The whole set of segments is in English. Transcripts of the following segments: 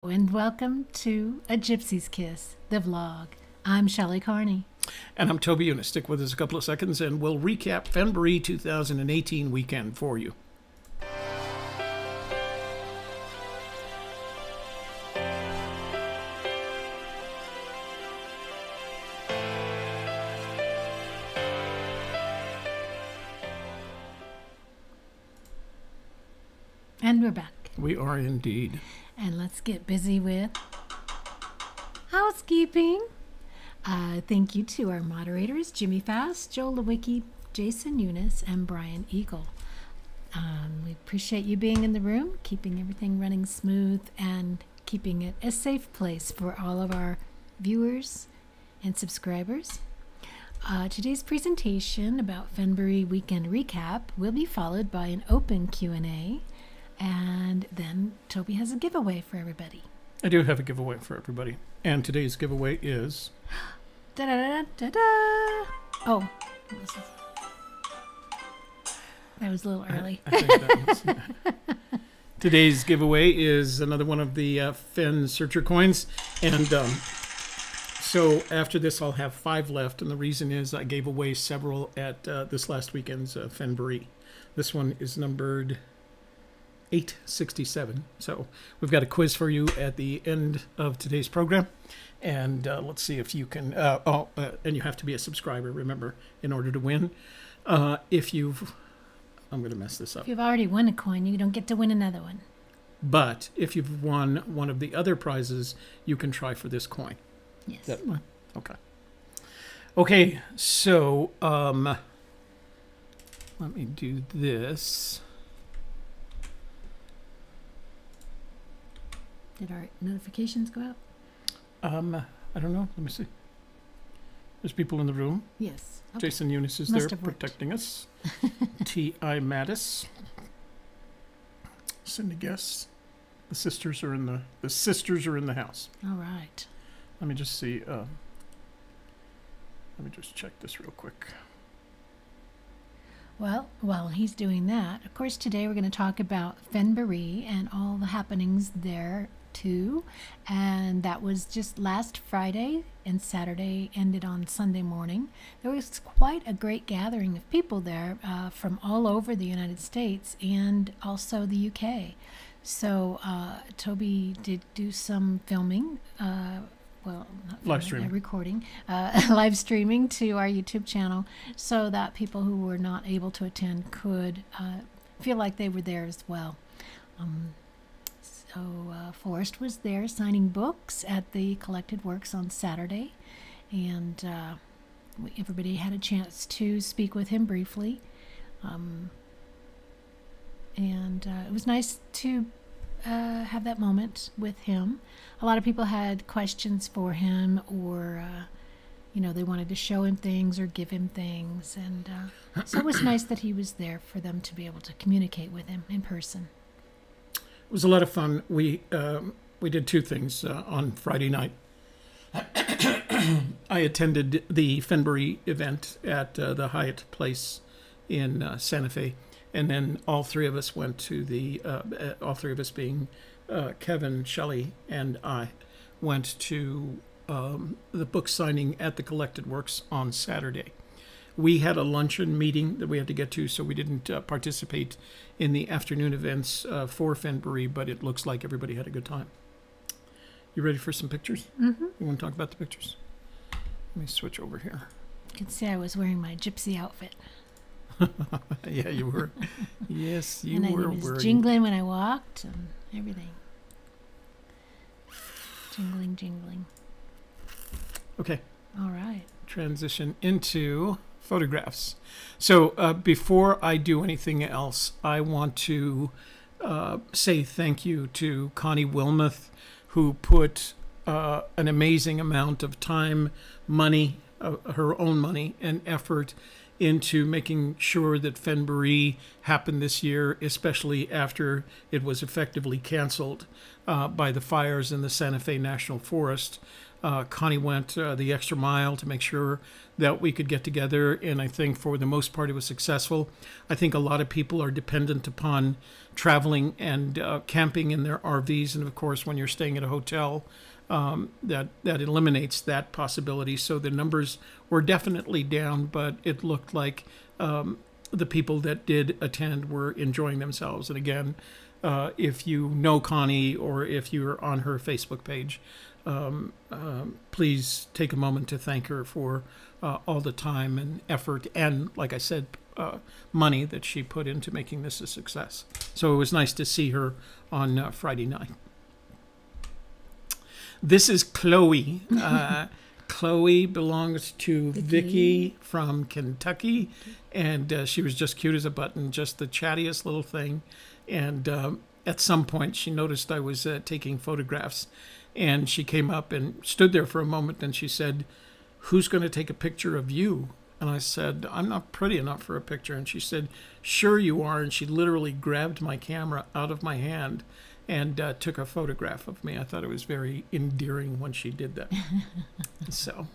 And welcome to A Gypsy's Kiss, the vlog. I'm Shelley Connie. And I'm Toby. You're going to stick with us a couple of seconds and we'll recap Fennboree 2018 weekend for you. And we're back. We are indeed. And let's get busy with housekeeping. Thank you to our moderators, Jimmy Fast, Joel Lewicki, Jason Eunice, and Brian Eagle. We appreciate you being in the room, keeping everything running smooth, and keeping it a safe place for all of our viewers and subscribers. Today's presentation about Fennboree Weekend Recap will be followed by an open Q&A. And then Toby has a giveaway for everybody. I do have a giveaway for everybody. And today's giveaway is... Da-da-da-da-da! Oh, that was a little early. I think that was, Today's giveaway is another one of the Fenn Searcher coins. And so after this, I'll have 5 left. And the reason is I gave away several at this last weekend's Fennboree. This one is numbered 867. So we've got a quiz for you at the end of today's program, and let's see if you can and you have to be a subscriber, remember, in order to win. If you've I'm going to mess this up. If you've already won a coin, you don't get to win another one. But if you've won one of the other prizes, you can try for this coin. Yes. Okay, so let me do this. Did our notifications go out? I don't know. Let me see. There's people in the room. Yes. Okay. Jason Eunice is there protecting us. T.I. Mattis. Cindy Guess. The sisters are in the house. All right. Let me just see. Let me just check this real quick. Well, while he's doing that, of course, today we're going to talk about Fennboree and all the happenings there too. And that was just last Friday, and Saturday ended on Sunday morning. There was quite a great gathering of people there from all over the United States and also the UK. So Toby did do some filming. Well, not live streaming. Recording, live streaming to our YouTube channel so that people who were not able to attend could feel like they were there as well. So Forrest was there signing books at the Collected Works on Saturday, and everybody had a chance to speak with him briefly. And it was nice to have that moment with him. A lot of people had questions for him, or you know, they wanted to show him things or give him things, and so it was nice that he was there for them to be able to communicate with him in person. It was a lot of fun. We did 2 things on Friday night. I attended the Fennboree event at the Hyatt Place in Santa Fe. And then all 3 of us went to the, all 3 of us being Kevin, Shelley, and I, went to the book signing at the Collected Works on Saturday. We had a luncheon meeting that we had to get to, so we didn't participate in the afternoon events for Fennboree, but it looks like everybody had a good time. You ready for some pictures? Mm-hmm. You want to talk about the pictures? Let me switch over here. You can see I was wearing my gypsy outfit. Yeah, you were. Yes, you and were. And I was wearing... jingling when I walked and everything. Jingling, jingling. Okay. All right. Transition into photographs. So before I do anything else, I want to say thank you to Connie Wilmuth, who put an amazing amount of time, money, her own money, and effort into making sure that Fennboree happened this year, especially after it was effectively canceled. by the fires in the Santa Fe National Forest. Connie went the extra mile to make sure that we could get together, and I think for the most part it was successful. I think a lot of people are dependent upon traveling and camping in their RVs, and of course when you're staying at a hotel, that eliminates that possibility. So the numbers were definitely down, but it looked like the people that did attend were enjoying themselves. And again, if you know Connie or if you're on her Facebook page, please take a moment to thank her for all the time and effort and, like I said, money that she put into making this a success. So it was nice to see her on Friday night. This is Chloe. Chloe belongs to Vicky from Kentucky, and she was just cute as a button, just the chattiest little thing. And at some point, she noticed I was taking photographs, and she came up and stood there for a moment, and she said, "Who's going to take a picture of you?" And I said, "I'm not pretty enough for a picture." And she said, "Sure you are." And she literally grabbed my camera out of my hand and took a photograph of me. I thought it was very endearing when she did that. So,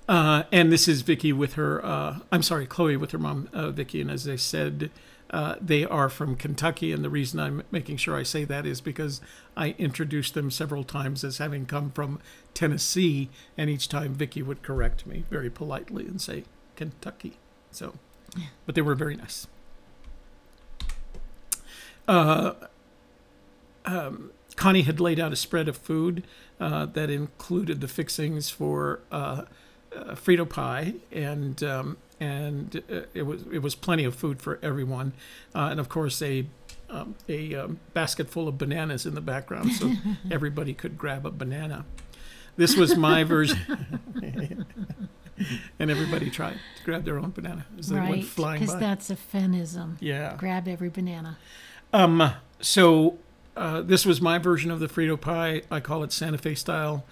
and this is Vicky with her, I'm sorry, Chloe with her mom, Vicky. And as I said, they are from Kentucky. And the reason I'm making sure I say that is because I introduced them several times as having come from Tennessee. And each time Vicky would correct me very politely and say Kentucky. So, but they were very nice. Connie had laid out a spread of food that included the fixings for Frito pie, and it was plenty of food for everyone, and of course a basket full of bananas in the background, so everybody could grab a banana. This was my version. And everybody tried to grab their own banana as they went flying by. Because that's a Fennism. Yeah. Grab every banana. So this was my version of the Frito pie. I call it Santa Fe style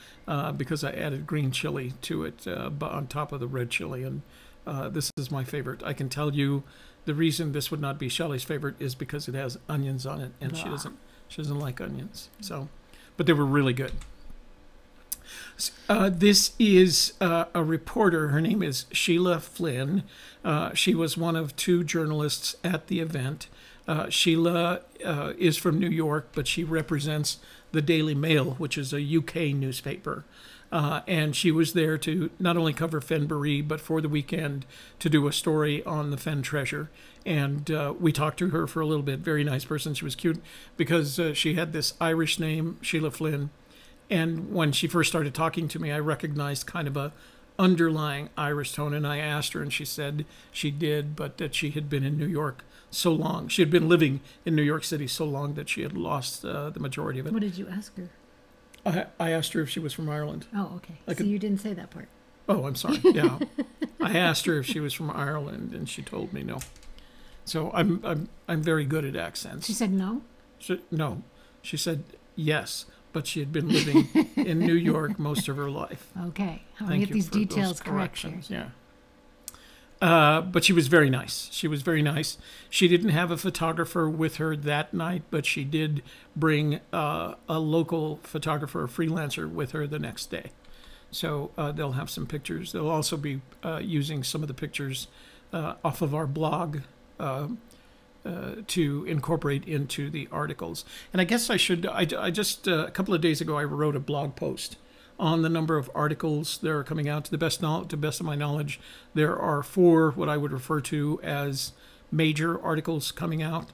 because I added green chili to it on top of the red chili. And this is my favorite. I can tell you the reason this would not be Shelley's favorite is because it has onions on it, and she doesn't like onions. So, but they were really good. This is a reporter. Her name is Sheila Flynn. She was one of two journalists at the event. Sheila is from New York, but she represents the Daily Mail, which is a UK newspaper. And she was there to not only cover Fennboree, but for the weekend to do a story on the Fenn treasure. And we talked to her for a little bit. Very nice person. She was cute because she had this Irish name, Sheila Flynn. And when she first started talking to me, I recognized kind of a underlying Irish tone. And I asked her, and she said she did, but that she had been in New York so long. She had been living in New York City so long that she had lost the majority of it. What did you ask her? I asked her if she was from Ireland. Oh, okay. So you didn't say that part. Oh, I'm sorry. Yeah. I asked her if she was from Ireland, and she told me no. So I'm very good at accents. She said no? No. She said yes, but she had been living in New York most of her life. Okay. I want to get these details correct here. Yeah. But she was very nice. She was very nice. She didn't have a photographer with her that night, but she did bring a local photographer, a freelancer, with her the next day. So they'll have some pictures. They'll also be using some of the pictures off of our blog to incorporate into the articles. And I guess I should, I just, a couple of days ago, I wrote a blog post on the number of articles that are coming out. To the best of my knowledge, there are 4 what I would refer to as major articles coming out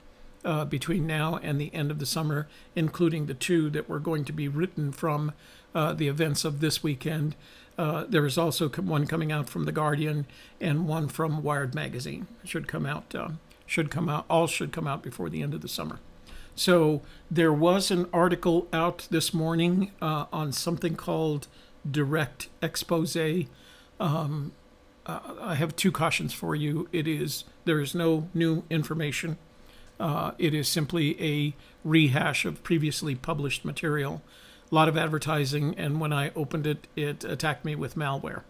between now and the end of the summer, including the 2 that were going to be written from the events of this weekend. There is also one coming out from The Guardian and one from Wired Magazine. Should come out. All should come out before the end of the summer. So there was an article out this morning on something called Direct Expose. I have 2 cautions for you. There is no new information. It is simply a rehash of previously published material. A lot of advertising, and when I opened it, it attacked me with malware.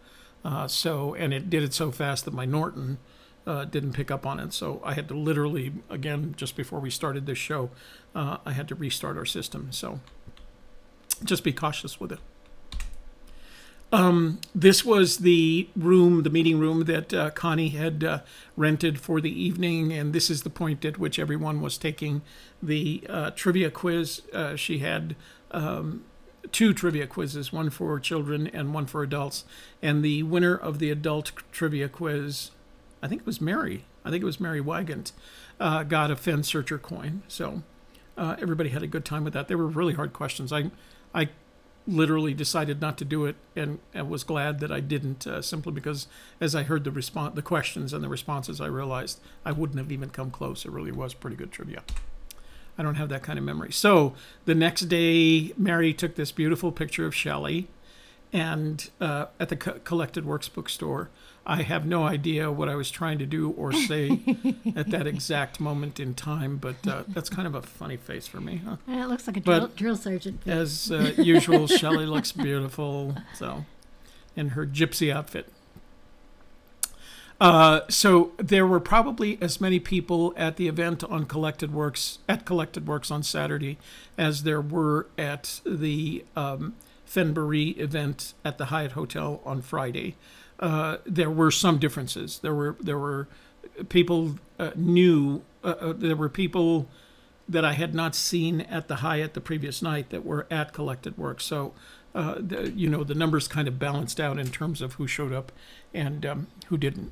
And it did it so fast that my Norton didn't pick up on it. So I had to literally, again, just before we started this show, I had to restart our system. So just be cautious with it. This was the room, the meeting room that Connie had rented for the evening, and this is the point at which everyone was taking the trivia quiz. She had 2 trivia quizzes, one for children and one for adults, and the winner of the adult trivia quiz, I think it was Mary Wygant, got a Fenn Searcher coin. So everybody had a good time with that. They were really hard questions. I literally decided not to do it, and was glad that I didn't, simply because as I heard the questions and the responses, I realized I wouldn't have even come close. It really was pretty good trivia. I don't have that kind of memory. So the next day, Mary took this beautiful picture of Shelley, and at the Collected Works bookstore. I have no idea what I was trying to do or say at that exact moment in time, but that's kind of a funny face for me, huh? It looks like a drill sergeant. As usual, Shelley looks beautiful, so, in her gypsy outfit. So there were probably as many people at the event on Collected Works on Saturday as there were at the Fennboree event at the Hyatt Hotel on Friday. There were some differences. There were people there were people that I had not seen at the Hyatt the previous night that were at Collected Works. So, the numbers kind of balanced out in terms of who showed up and who didn't.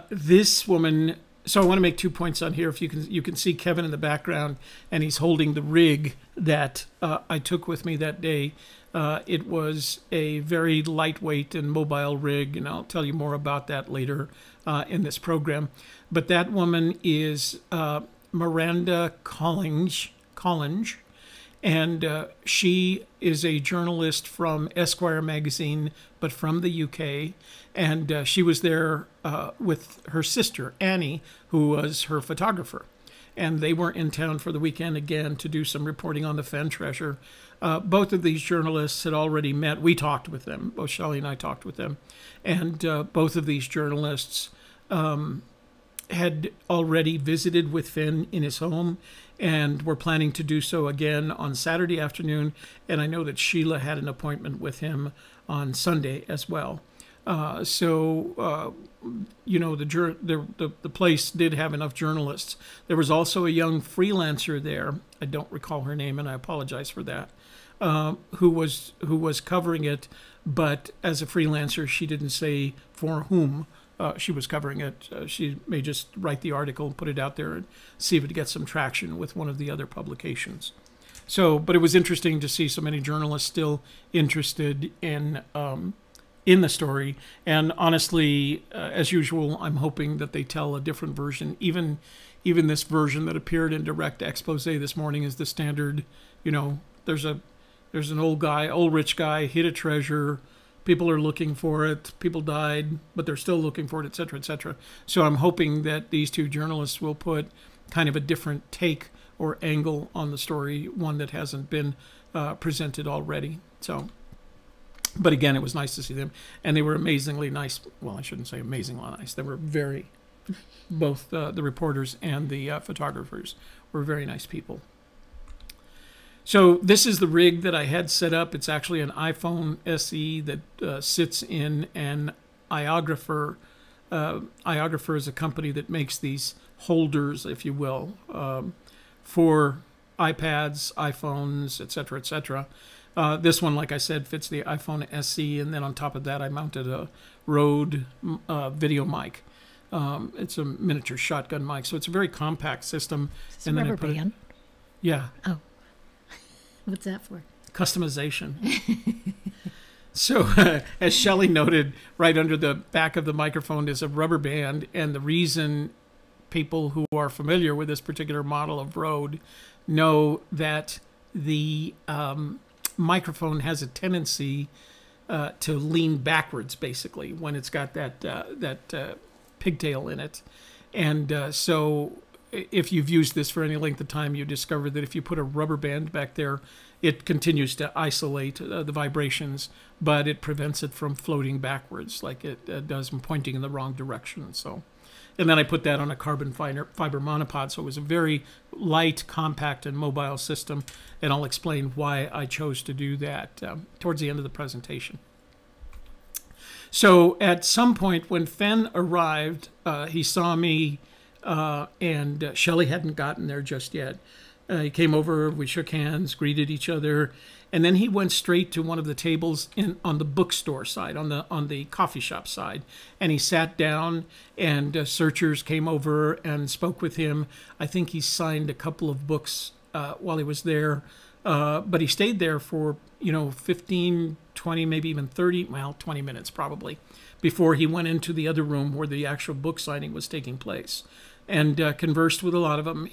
This woman. So I want to make 2 points on here. If you can see Kevin in the background, and he's holding the rig that I took with me that day. It was a very lightweight and mobile rig, and I'll tell you more about that later in this program. But that woman is Miranda Collins, and she is a journalist from Esquire magazine, but from the UK. And she was there with her sister, Annie, who was her photographer. And they were in town for the weekend again to do some reporting on the Fenn treasure. Both of these journalists had already met. We talked with them. Both Shelley and I talked with them. And both of these journalists had already visited with Fenn in his home and were planning to do so again on Saturday afternoon. And I know that Sheila had an appointment with him on Sunday as well. The place did have enough journalists. There was also a young freelancer there. I don't recall her name, and I apologize for that. Who was covering it, but as a freelancer, she didn't say for whom she was covering it. She may just write the article and put it out there and see if it gets some traction with one of the other publications. So, but it was interesting to see so many journalists still interested in the story. And honestly, as usual, I'm hoping that they tell a different version. Even this version that appeared in Direct Expose this morning is the standard. There's an old rich guy hid a treasure. People are looking for it. People died, but they're still looking for it, et cetera, et cetera. So I'm hoping that these two journalists will put kind of a different take or angle on the story, one that hasn't been presented already. So. But again, it was nice to see them, and they were amazingly nice. Well, I shouldn't say amazingly nice. They were both the reporters and the photographers were very nice people. So this is the rig that I had set up. It's actually an iPhone SE that sits in an iographer. Iographer is a company that makes these holders, if you will, for iPads, iPhones, etc., etc. This one, like I said, fits the iPhone SE, and then on top of that, I mounted a Rode video mic. It's a miniature shotgun mic, so it's a very compact system. It's a rubber band. Yeah. Oh, what's that for? Customization. So, as Shelley noted, right under the back of the microphone is a rubber band, and the reason people who are familiar with this particular model of Rode know that the microphone has a tendency to lean backwards, basically, when it's got that pigtail in it. And so if you've used this for any length of time, you discover that if you put a rubber band back there, it continues to isolate the vibrations, but it prevents it from floating backwards like it does from pointing in the wrong direction. So, and then I put that on a carbon fiber monopod, so it was a very light, compact, and mobile system, and I'll explain why I chose to do that towards the end of the presentation. So at some point when Fenn arrived, he saw me, and Shelley hadn't gotten there just yet. He came over, we shook hands, greeted each other, and then he went straight to one of the tables on the bookstore side, on the coffee shop side, and he sat down, and searchers came over and spoke with him. I think he signed a couple of books while he was there, but he stayed there for 15, 20, maybe even 30, well, 20 minutes probably, before he went into the other room where the actual book signing was taking place, and conversed with a lot of them.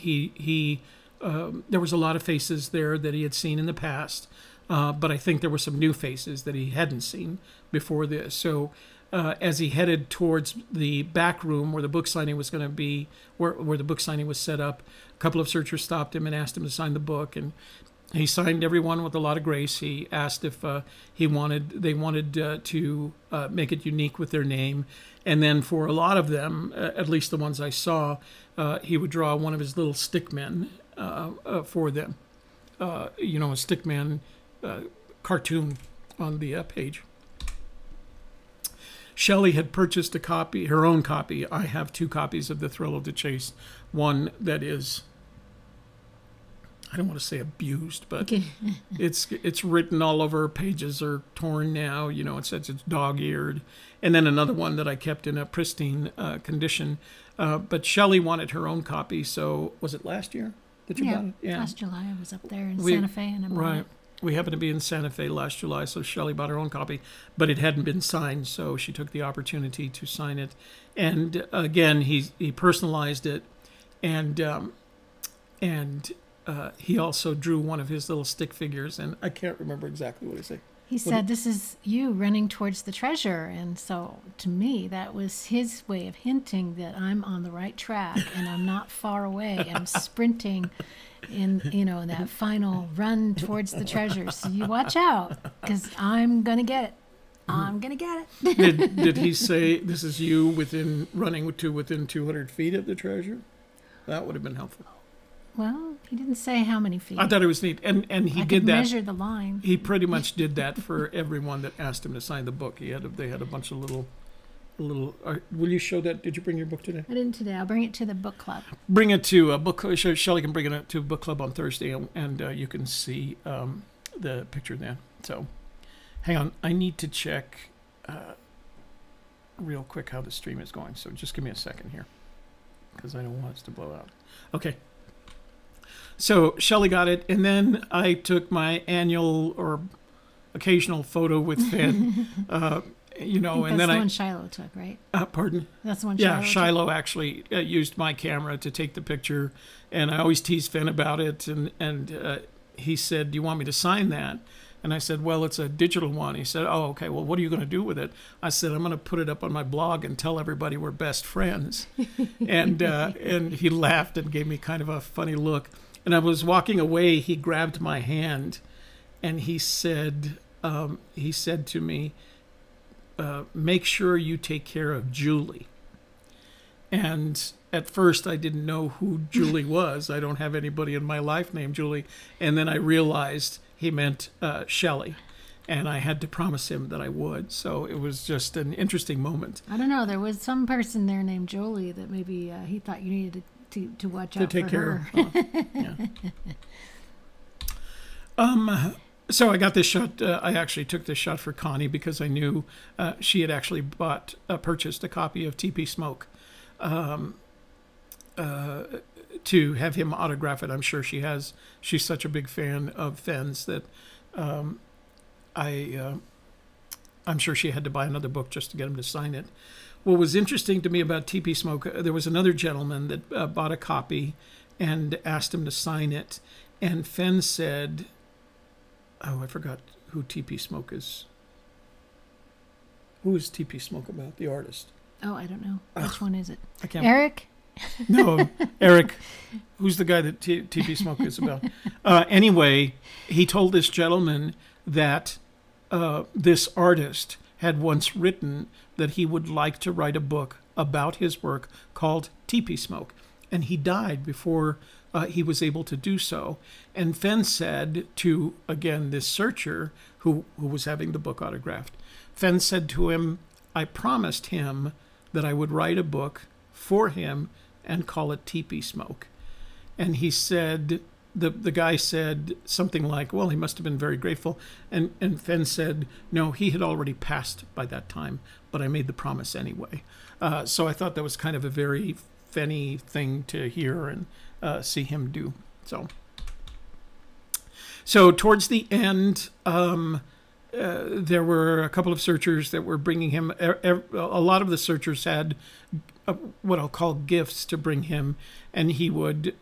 There was a lot of faces there that he had seen in the past, but I think there were some new faces that he hadn't seen before this. So as he headed towards the back room where the book signing was going to be, where the book signing was set up, a couple of searchers stopped him and asked him to sign the book, and he signed everyone with a lot of grace. He asked if they wanted to make it unique with their name, and then for a lot of them, at least the ones I saw, he would draw one of his little stick men for them, a stickman cartoon on the page. Shelley had purchased her own copy. I have 2 copies of The Thrill of the Chase. One that is, I don't want to say abused, but it's written all over. Pages are torn now. It says it's dog-eared. And then another one that I kept in a pristine condition. But Shelley wanted her own copy. So was it last year that you bought it? Yeah, last July I was up there in Santa Fe, and I bought it. We happened to be in Santa Fe last July, so Shelley bought her own copy, but it hadn't been signed, so she took the opportunity to sign it. And again, he personalized it, and he also drew one of his little stick figures, and I can't remember exactly what he said. He said, "This is you running towards the treasure," and so to me, that was his way of hinting that I'm on the right track and I'm not far away. I'm sprinting in that final run towards the treasure. So you watch out, because I'm gonna get it. I'm gonna get it. Did he say this is you running to within 200 feet of the treasure? That would have been helpful. Well, he didn't say how many feet. I thought it was neat, and he did that. Measure the line. He pretty much did that for everyone that asked him to sign the book. They had a bunch of little. Will you show that? Did you bring your book today? I didn't today. I'll bring it to the book club. Bring it to a book club. Shelley can bring it to a book club on Thursday, and you can see the picture then. So, hang on. I need to check real quick how the stream is going. So just give me a second here, because I don't want us to blow out. Okay. So Shelley got it, and then I took my annual or occasional photo with Fenn, and then that's the one Shiloh took, right? Pardon? That's the one. Yeah, Shiloh actually used my camera to take the picture, and I always tease Fenn about it, and he said, "Do you want me to sign that?" And I said, "Well, it's a digital one." He said, "Oh, okay. Well, what are you going to do with it?" I said, "I'm going to put it up on my blog and tell everybody we're best friends." and he laughed and gave me kind of a funny look. And I was walking away. He grabbed my hand, and he said to me, "Make sure you take care of Julie." And at first, I didn't know who Julie was. I don't have anybody in my life named Julie. And then I realized he meant Shelley, and I had to promise him that I would. So it was just an interesting moment. I don't know. There was some person there named Jolie that maybe he thought you needed to watch out to take for care her. Yeah. So I got this shot. I actually took this shot for Connie because I knew she had actually purchased a copy of TP Smoke to have him autograph it. I'm sure she has. She's such a big fan of Fenn's that I'm sure she had to buy another book just to get him to sign it. What was interesting to me about TP Smoke, there was another gentleman that bought a copy and asked him to sign it. And Fenn said, oh, I forgot who TP Smoke is. Who is TP Smoke about? The artist. Oh, I don't know. Which one is it? I can't. Eric? No, Eric, who's the guy that TP Smoke is about. Anyway, he told this gentleman that this artist had once written that he would like to write a book about his work called TP Smoke. And he died before he was able to do so. And Fenn said to, again, this searcher who was having the book autographed, Fenn said to him, I promised him that I would write a book for him and call it TP Smoke. And he said, the guy said something like, well, he must have been very grateful. And Fenn said, no, he had already passed by that time, but I made the promise anyway. So I thought that was kind of a very Fenny thing to hear and see him do. So towards the end, there were a couple of searchers that were bringing him. A lot of the searchers had what I'll call gifts to bring him, and he would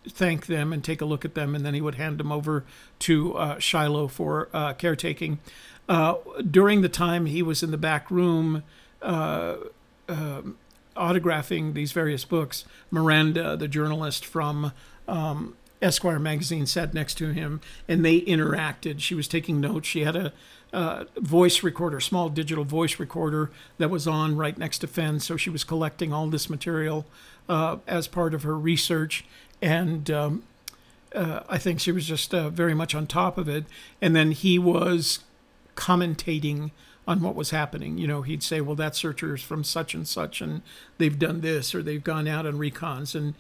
thank them and take a look at them, and then he would hand them over to Shiloh for caretaking. During the time he was in the back room autographing these various books, Miranda, the journalist from Esquire magazine, sat next to him, and they interacted. She was taking notes. She had a voice recorder, small digital voice recorder that was on right next to Fenn, so she was collecting all this material as part of her research, and I think she was just very much on top of it. And then he was commentating on what was happening. You know, he'd say, well, that searcher is from such and such, and they've done this, or they've gone out on recons, and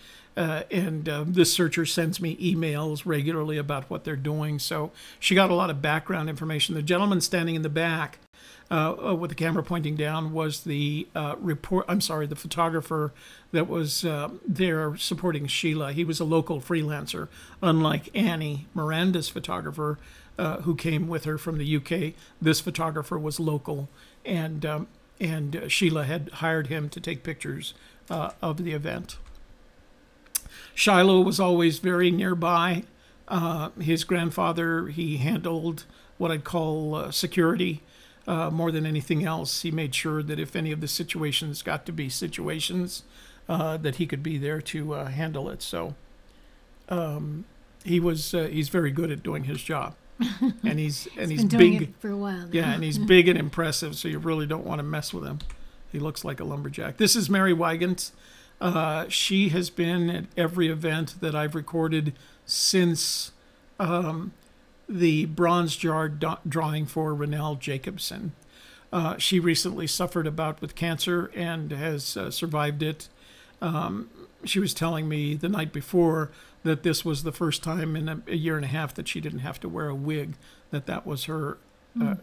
this searcher sends me emails regularly about what they're doing. So she got a lot of background information. The gentleman standing in the back with the camera pointing down was the the photographer that was there supporting Sheila. He was a local freelancer, unlike Annie, Miranda's photographer, who came with her from the UK. This photographer was local, and Sheila had hired him to take pictures of the event. Shiloh was always very nearby. His grandfather, he handled what I'd call security more than anything else. He made sure that if any of the situations got to be situations, that he could be there to handle it. So he's very good at doing his job. And he's been doing big it for a while now. Yeah, and he's big and impressive, so you really don't want to mess with him. He looks like a lumberjack. This is Mary Wygant. She has been at every event that I've recorded since the Bronze Jar drawing for Rennell Jacobson. She recently suffered a bout with cancer and has survived it. She was telling me the night before that this was the first time in a year and a half that she didn't have to wear a wig, that was her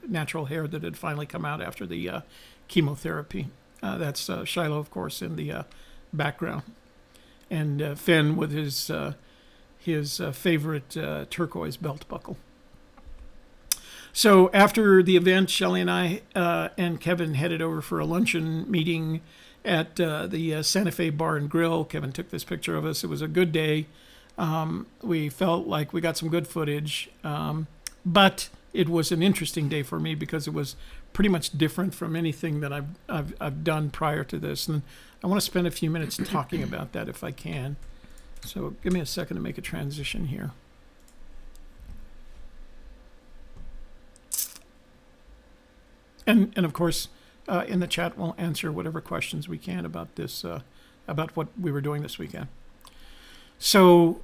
natural hair that had finally come out after the chemotherapy. That's Shiloh, of course, in the background. And Fenn with his favorite turquoise belt buckle. So after the event, Shelley and I and Kevin headed over for a luncheon meeting at the Santa Fe Bar and Grill. Kevin took this picture of us. It was a good day. We felt like we got some good footage, but it was an interesting day for me because it was pretty much different from anything that I've done prior to this, and I want to spend a few minutes talking about that if I can. So give me a second to make a transition here. And of course, in the chat, we'll answer whatever questions we can about this, about what we were doing this weekend. So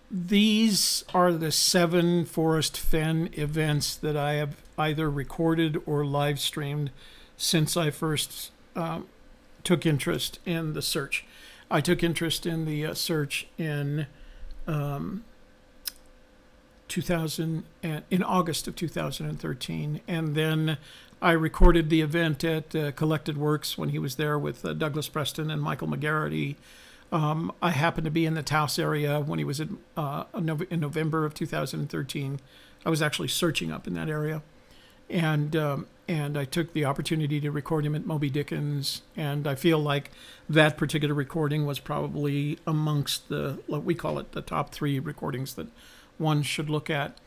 these are the 7 Forrest Fenn events that I have either recorded or live streamed since I first took interest in the search. I took interest in the search in in August of 2013, and then I recorded the event at Collected Works when he was there with Douglas Preston and Michael McGarity. I happened to be in the Taos area when he was in November of 2013. I was actually searching up in that area, and I took the opportunity to record him at Moby Dickens, and I feel like that particular recording was probably amongst the, we call it the top 3 recordings that one should look at.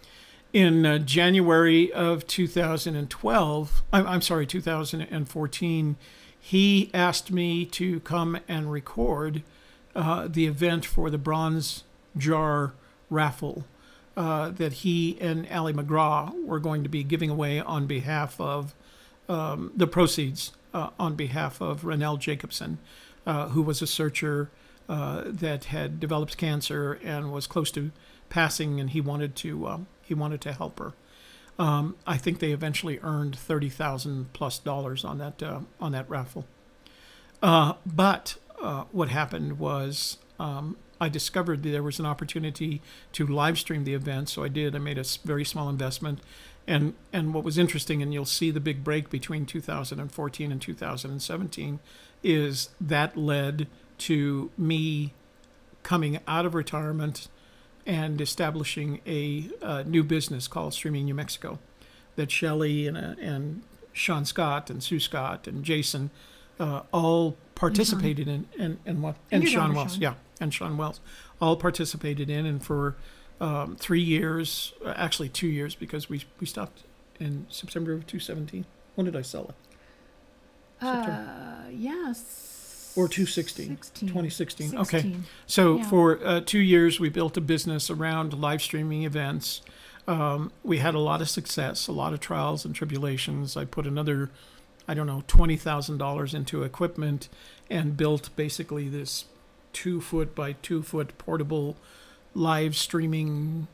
In January of 2014, he asked me to come and record the event for the Bronze Jar Raffle that he and Allie McGraw were going to be giving away on behalf of the proceeds on behalf of Rennell Jacobson, who was a searcher that had developed cancer and was close to passing, and he wanted to help her. I think they eventually earned $30,000+ on that raffle. But what happened was I discovered that there was an opportunity to live stream the event, so I did. I made a very small investment, and what was interesting, and you'll see the big break between 2014 and 2017, is that led to me coming out of retirement and establishing a new business called Streaming New Mexico, that Shelley and Sean Scott and Sue Scott and Jason all participated in, and Sean Wells, Sean. yeah, and Sean Wells, all participated in, and for 3 years, actually 2 years, because we stopped in September of 2017. When did I sell it? Yes. Or 2016. Okay. 16. So Yeah. for 2 years, we built a business around live streaming events. We had a lot of success, a lot of trials and tribulations. I put another, $20,000 into equipment and built basically this 2-foot by 2-foot portable live streaming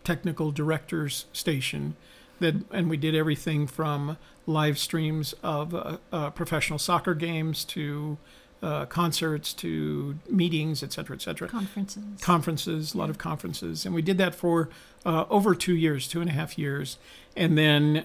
technical director's station. And we did everything from live streams of professional soccer games to concerts to meetings, et cetera, et cetera. Conferences, a lot of conferences. And we did that for over 2 years, 2.5 years. And then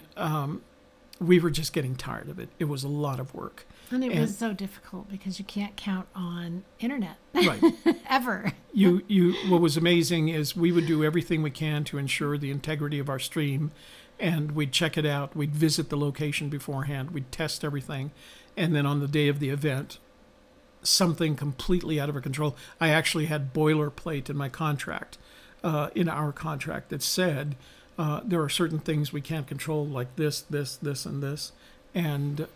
we were just getting tired of it. It was a lot of work. And it was so difficult because you can't count on internet. Right. Ever. What was amazing is we would do everything we can to ensure the integrity of our stream. And we'd check it out. We'd visit the location beforehand. We'd test everything. And then on the day of the event, something completely out of our control. I actually had boilerplate in my contract, in our contract, that said there are certain things we can't control, like this, and this. And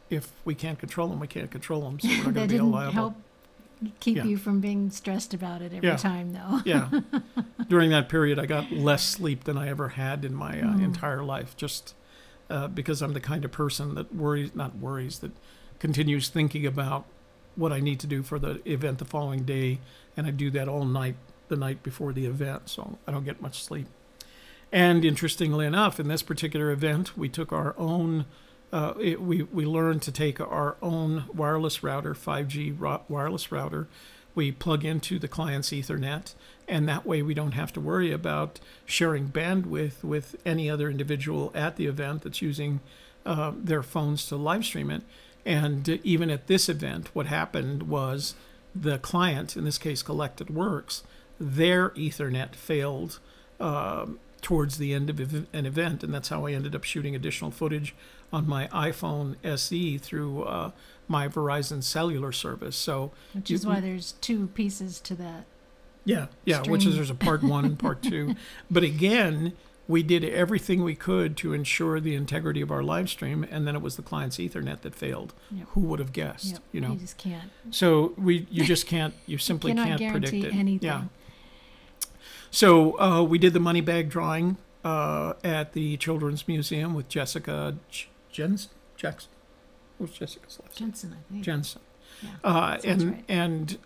if we can't control them, we can't control them. So we're not going to be held liable. Help keep you from being stressed about it every time, though. Yeah. During that period, I got less sleep than I ever had in my entire life, just because I'm the kind of person that that continues thinking about what I need to do for the event the following day, and I do that all night, the night before the event, so I don't get much sleep. And interestingly enough, in this particular event, we took our own we learned to take our own wireless router, 5G wireless router. We plug into the client's Ethernet, and that way we don't have to worry about sharing bandwidth with any other individual at the event that's using their phones to live stream it. And even at this event, what happened was the client, in this case Collected Works, their Ethernet failed towards the end of an event, and that's how I ended up shooting additional footage on my iPhone SE through my Verizon cellular service. So, which is why there's 2 pieces to that. Yeah, stream. Which is there's a part 1 and part 2. But again, we did everything we could to ensure the integrity of our live stream, and then it was the client's Ethernet that failed. Yep. Who would have guessed? Yep. You know, you just can't. So you just can't. You simply can't predict it. Anything. Yeah. So we did the money bag drawing at the Children's Museum with Jessica Jackson. What was Jessica's last name? Jensen, I think. Jensen. Yeah, and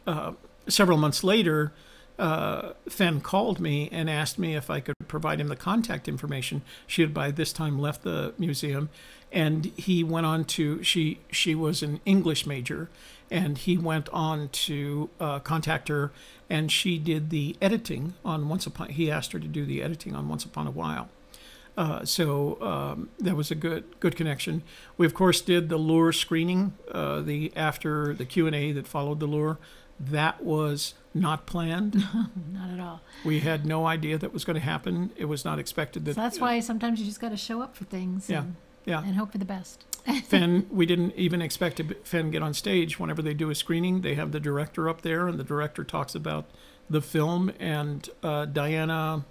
several months later, Fenn called me and asked me if I could provide him the contact information. She had by this time left the museum, and he went on to, she was an English major, and he went on to contact her, and she did the editing on he asked her to do the editing on Once Upon a While. So that was a good connection. We of course did the lure screening, after the Q&A that followed the lure. That was not planned. Not at all. We had no idea that was going to happen. It was not expected that. So that's why sometimes you just got to show up for things. And hope for the best. Fenn, we didn't even expect Fenn get on stage. Whenever they do a screening, they have the director up there, and the director talks about the film. And Diana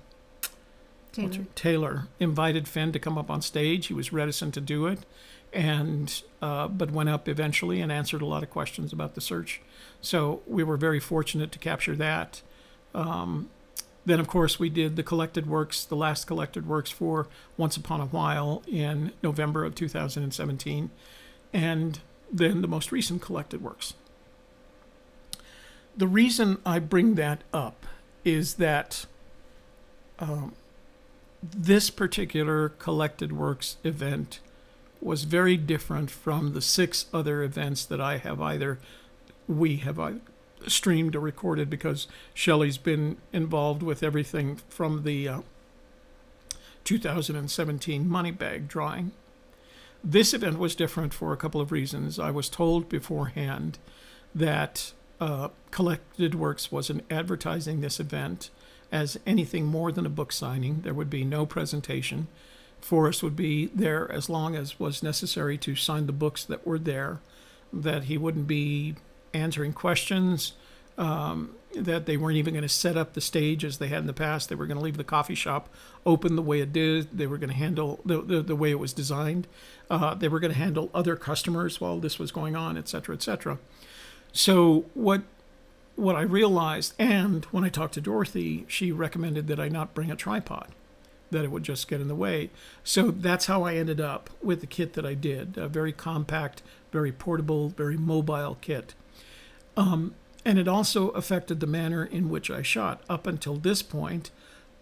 Taylor invited Fenn to come up on stage. He was reticent to do it. and but went up eventually and answered a lot of questions about the search. So we were very fortunate to capture that. Then, of course, we did the collected works, the last collected works for Once Upon a While in November of 2017, and then the most recent collected works. The reason I bring that up is that this particular collected works event was very different from the 6 other events that we have streamed or recorded, because Shelley's been involved with everything from the 2017 money bag drawing. This event was different for a couple of reasons. I was told beforehand that Collected Works wasn't advertising this event as anything more than a book signing. There would be no presentation. Forrest would be there as long as was necessary to sign the books that were there, that he wouldn't be answering questions, that they weren't even going to set up the stage as they had in the past. They were going to leave the coffee shop open the way it did. They were going to handle the way it was designed. They were going to handle other customers while this was going on, etc., etc. So what I realized, and when I talked to Dorothy, she recommended that I not bring a tripod, that it would just get in the way. So that's how I ended up with the kit that I did, a very compact, very portable, very mobile kit. And it also affected the manner in which I shot. Up until this point,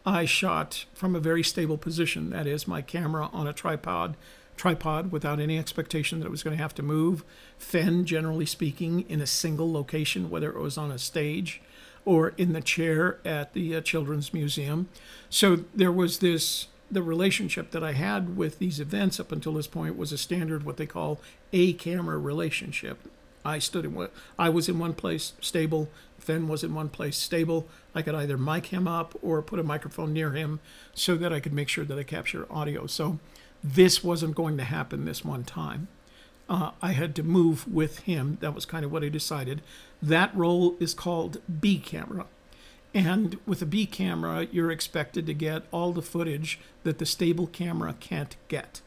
I shot from a very stable position. That is, my camera on a tripod without any expectation that it was going to have to move. Fenn, generally speaking, in a single location, whether it was on a stage or in the chair at the Children's Museum. So there was the relationship that I had with these events up until this point was a standard, what they call a camera relationship. I was in one place stable, Fenn was in one place stable. I could either mic him up or put a microphone near him so that I could make sure that I capture audio. So this wasn't going to happen this one time. I had to move with him. That was kind of what I decided. That role is called B camera. And with a B camera, you're expected to get all the footage that the stable camera can't get.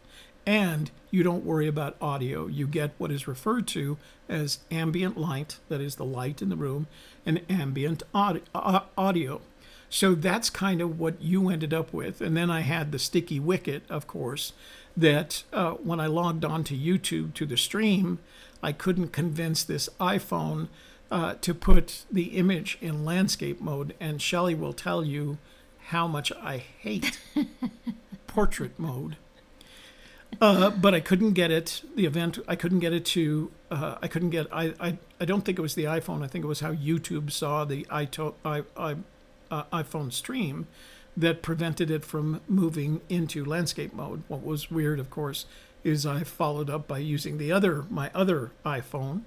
And you don't worry about audio. You get what is referred to as ambient light, that is the light in the room, and ambient audio. So that's kind of what you ended up with. And then I had the sticky wicket, of course, that when I logged on to YouTube to the stream, I couldn't convince this iPhone to put the image in landscape mode. And Shelley will tell you how much I hate portrait mode. But I couldn't get it, the event, I couldn't get it to, I don't think it was the iPhone, I think it was how YouTube saw the iPhone stream that prevented it from moving into landscape mode. What was weird, of course, is I followed up by using my other iPhone,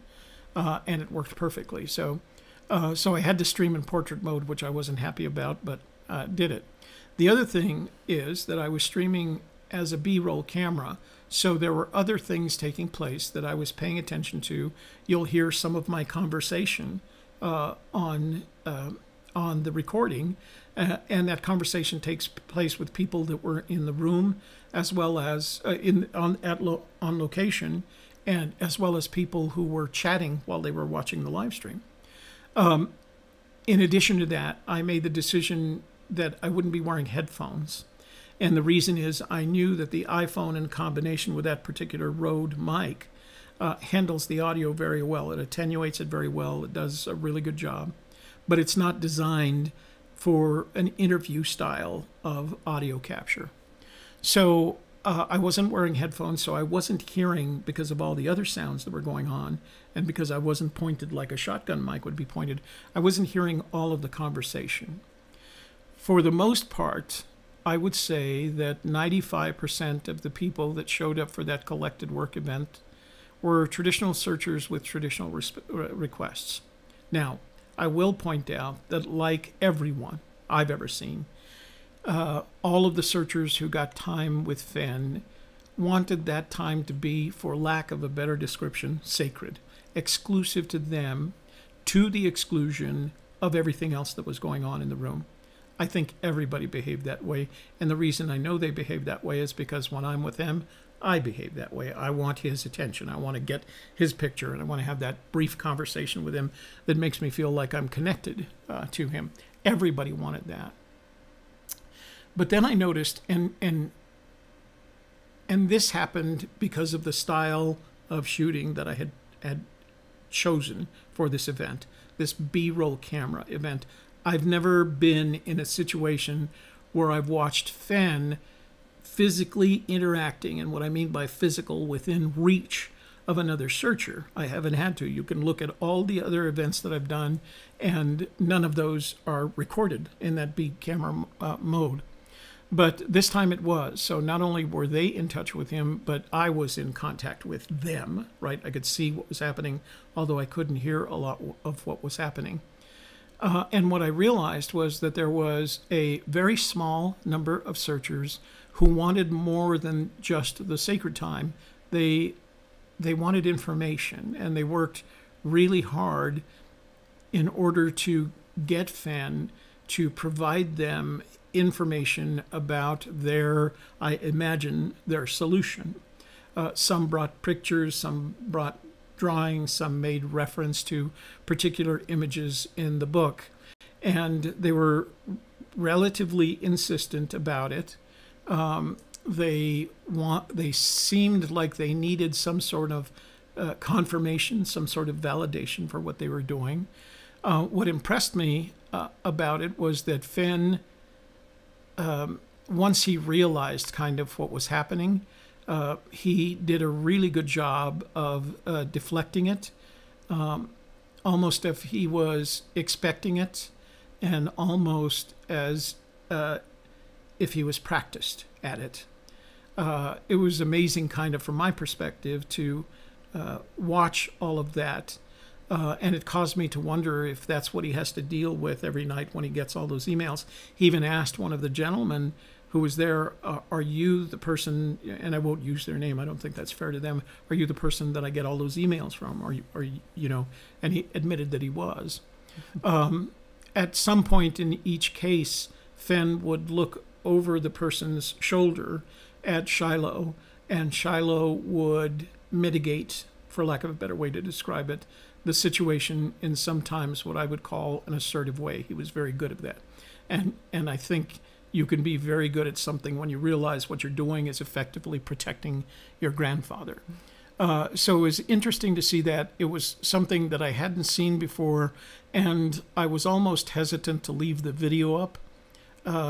and it worked perfectly. So I had to stream in portrait mode, which I wasn't happy about, but did it. The other thing is that I was streaming as a B-roll camera, so there were other things taking place that I was paying attention to. You'll hear some of my conversation on the recording, and that conversation takes place with people that were in the room, as well as on location, and as well as people who were chatting while they were watching the live stream. In addition to that, I made the decision that I wouldn't be wearing headphones. And the reason is I knew that the iPhone, in combination with that particular Rode mic, handles the audio very well. It attenuates it very well. It does a really good job. But it's not designed for an interview style of audio capture. So I wasn't wearing headphones, so I wasn't hearing, because of all the other sounds that were going on, and because I wasn't pointed like a shotgun mic would be pointed, I wasn't hearing all of the conversation. For the most part, I would say that 95% of the people that showed up for that collected work event were traditional searchers with traditional requests. Now, I will point out that, like everyone I've ever seen, all of the searchers who got time with Fenn wanted that time to be, for lack of a better description, sacred, exclusive to them, to the exclusion of everything else that was going on in the room. I think everybody behaved that way, and the reason I know they behaved that way is because when I'm with them, I behave that way. I want his attention. I want to get his picture, and I want to have that brief conversation with him that makes me feel like I'm connected to him. Everybody wanted that. But then I noticed, and this happened because of the style of shooting that I had chosen for this event, this B-roll camera event. I've never been in a situation where I've watched Fenn physically interacting, and what I mean by physical, within reach of another searcher. I haven't had to. You can look at all the other events that I've done, and none of those are recorded in that B camera mode. But this time it was. So not only were they in touch with him, but I was in contact with them, right? I could see what was happening, although I couldn't hear a lot of what was happening. And what I realized was that there was a very small number of searchers who wanted more than just the sacred time. They wanted information, and they worked really hard in order to get Fenn to provide them information about their, I imagine, their solution. Some brought pictures, some brought drawings, some made reference to particular images in the book, and they were relatively insistent about it. They seemed like they needed some sort of confirmation, some sort of validation for what they were doing. What impressed me about it was that Fenn, once he realized kind of what was happening, he did a really good job of deflecting it, almost if he was expecting it, and almost as if he was practiced at it. It was amazing, kind of, from my perspective, to watch all of that. And it caused me to wonder if that's what he has to deal with every night when he gets all those emails. He even asked one of the gentlemen who was there, are you the person, and I won't use their name, I don't think that's fair to them, are you the person that I get all those emails from? And he admitted that he was. At some point in each case, Fenn would look over the person's shoulder at Shiloh, and Shiloh would mitigate, for lack of a better way to describe it, the situation in sometimes what I would call an assertive way. He was very good at that. And I think you can be very good at something when you realize what you're doing is effectively protecting your grandfather. So it was interesting to see that. It was something that I hadn't seen before, and I was almost hesitant to leave the video up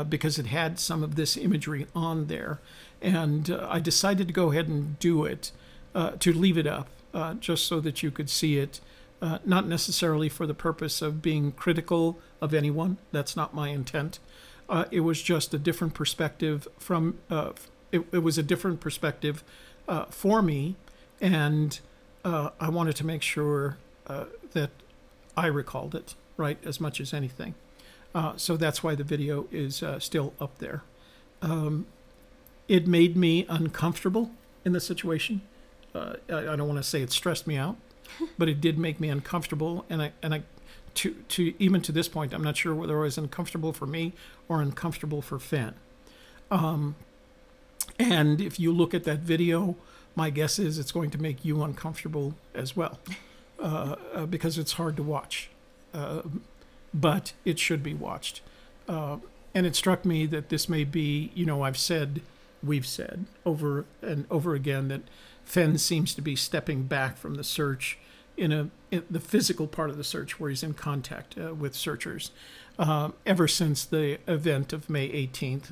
because it had some of this imagery on there. And I decided to go ahead and do it, to leave it up, just so that you could see it, not necessarily for the purpose of being critical of anyone. That's not my intent. It was just a different perspective from, it was a different perspective for me, and I wanted to make sure that I recalled it, right, as much as anything. So that's why the video is still up there. It made me uncomfortable in the situation. I don't want to say it stressed me out, but it did make me uncomfortable, and I even to this point, I'm not sure whether it was uncomfortable for me or uncomfortable for Fenn. And if you look at that video, my guess is it's going to make you uncomfortable as well, because it's hard to watch. But it should be watched. And it struck me that this may be, we've said over and over again that Fenn seems to be stepping back from the search in the physical part of the search where he's in contact with searchers. Ever since the event of May 18th,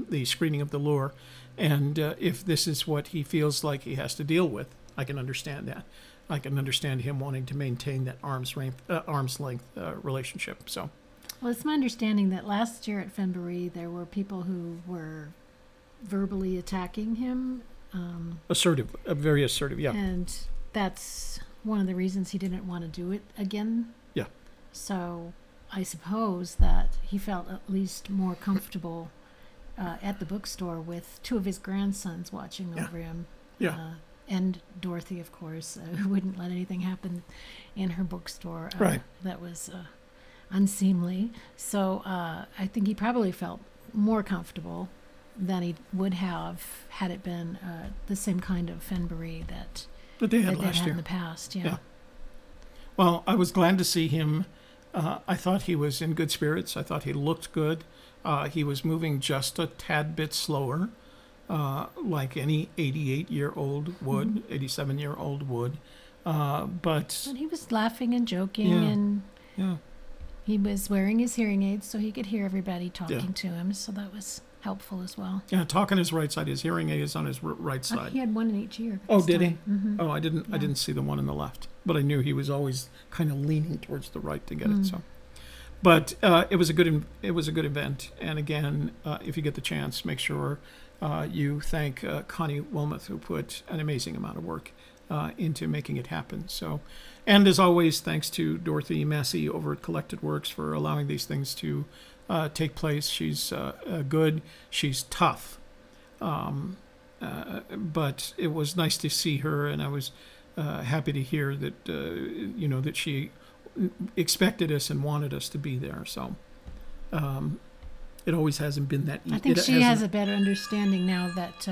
the screening of the lure. And if this is what he feels like he has to deal with, I can understand that. I can understand him wanting to maintain that arm's length relationship. So, well, it's my understanding that last year at Fennboree there were people who were verbally attacking him. Assertive, very assertive, yeah. And that's one of the reasons he didn't want to do it again. Yeah. So I suppose that he felt at least more comfortable at the bookstore with two of his grandsons watching over him. Yeah. And Dorothy, of course, who wouldn't let anything happen in her bookstore. Right. That was unseemly. So I think he probably felt more comfortable than he would have had it been the same kind of Fennboree that they had they'd last had year in the past. Yeah. Well, I was glad to see him. I thought he was in good spirits. I thought he looked good. He was moving just a tad bit slower, like any 88-year-old would, 87-year-old would. But he was laughing and joking, and he was wearing his hearing aids so he could hear everybody talking to him. So that was helpful as well. Yeah, talking his right side. His hearing aid is on his right side. He had one in each ear. Oh, did he? Mm-hmm. Oh, I didn't see the one in the left, but I knew he was always kind of leaning towards the right to get it. So, but it was a good event. And again, if you get the chance, make sure you thank Connie Wilmuth, who put an amazing amount of work into making it happen. So, and as always, thanks to Dorothy Massey over at Collected Works for allowing these things to take place. She's good. She's tough. But it was nice to see her, and I was happy to hear that that she expected us and wanted us to be there. So it always hasn't been that easy. I think she has a better understanding now that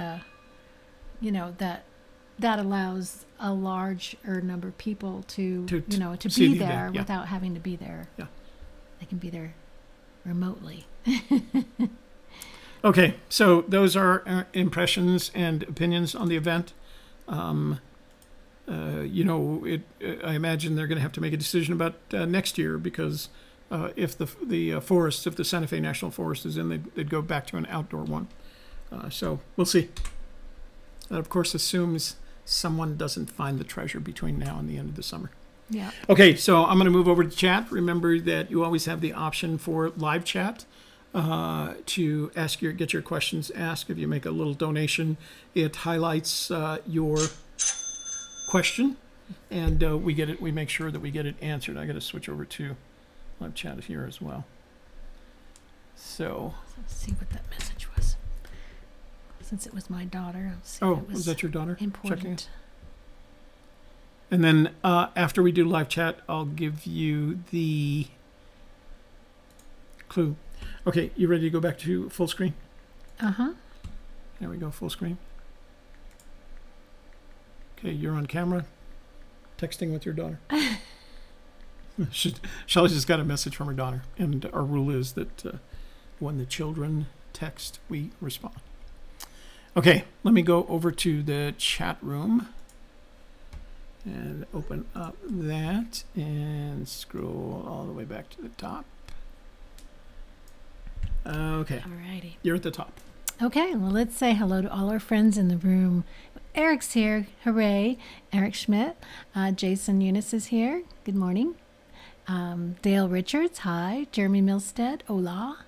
that allows a larger number of people to be there without having to be there. Yeah, they can be there remotely. Okay, so those are our impressions and opinions on the event. I imagine they're going to have to make a decision about next year, because if the forest, if the Santa Fe National Forest is in, they'd go back to an outdoor one. So we'll see. That, of course, assumes someone doesn't find the treasure between now and the end of the summer. Yeah. Okay, so I'm going to move over to chat. Remember that you always have the option for live chat to get your questions asked. If you make a little donation, it highlights your question, and we make sure that we get it answered. I got to switch over to live chat here as well. So let's see what that message was. Since it was my daughter, I'll see if it was that your daughter? Important. And then after we do live chat, I'll give you the clue. Okay, you ready to go back to full screen? Uh-huh. There we go, full screen. Okay, you're on camera, texting with your daughter. Shelley just got a message from her daughter, and our rule is that when the children text, we respond. Okay, let me go over to the chat room and open up that and scroll all the way back to the top. Okay. Alrighty. You're at the top. Okay, well, let's say hello to all our friends in the room. Eric's here. Hooray. Eric Schmidt. Jason Eunice is here. Good morning. Dale Richards. Hi. Jeremy Milstead. Hola.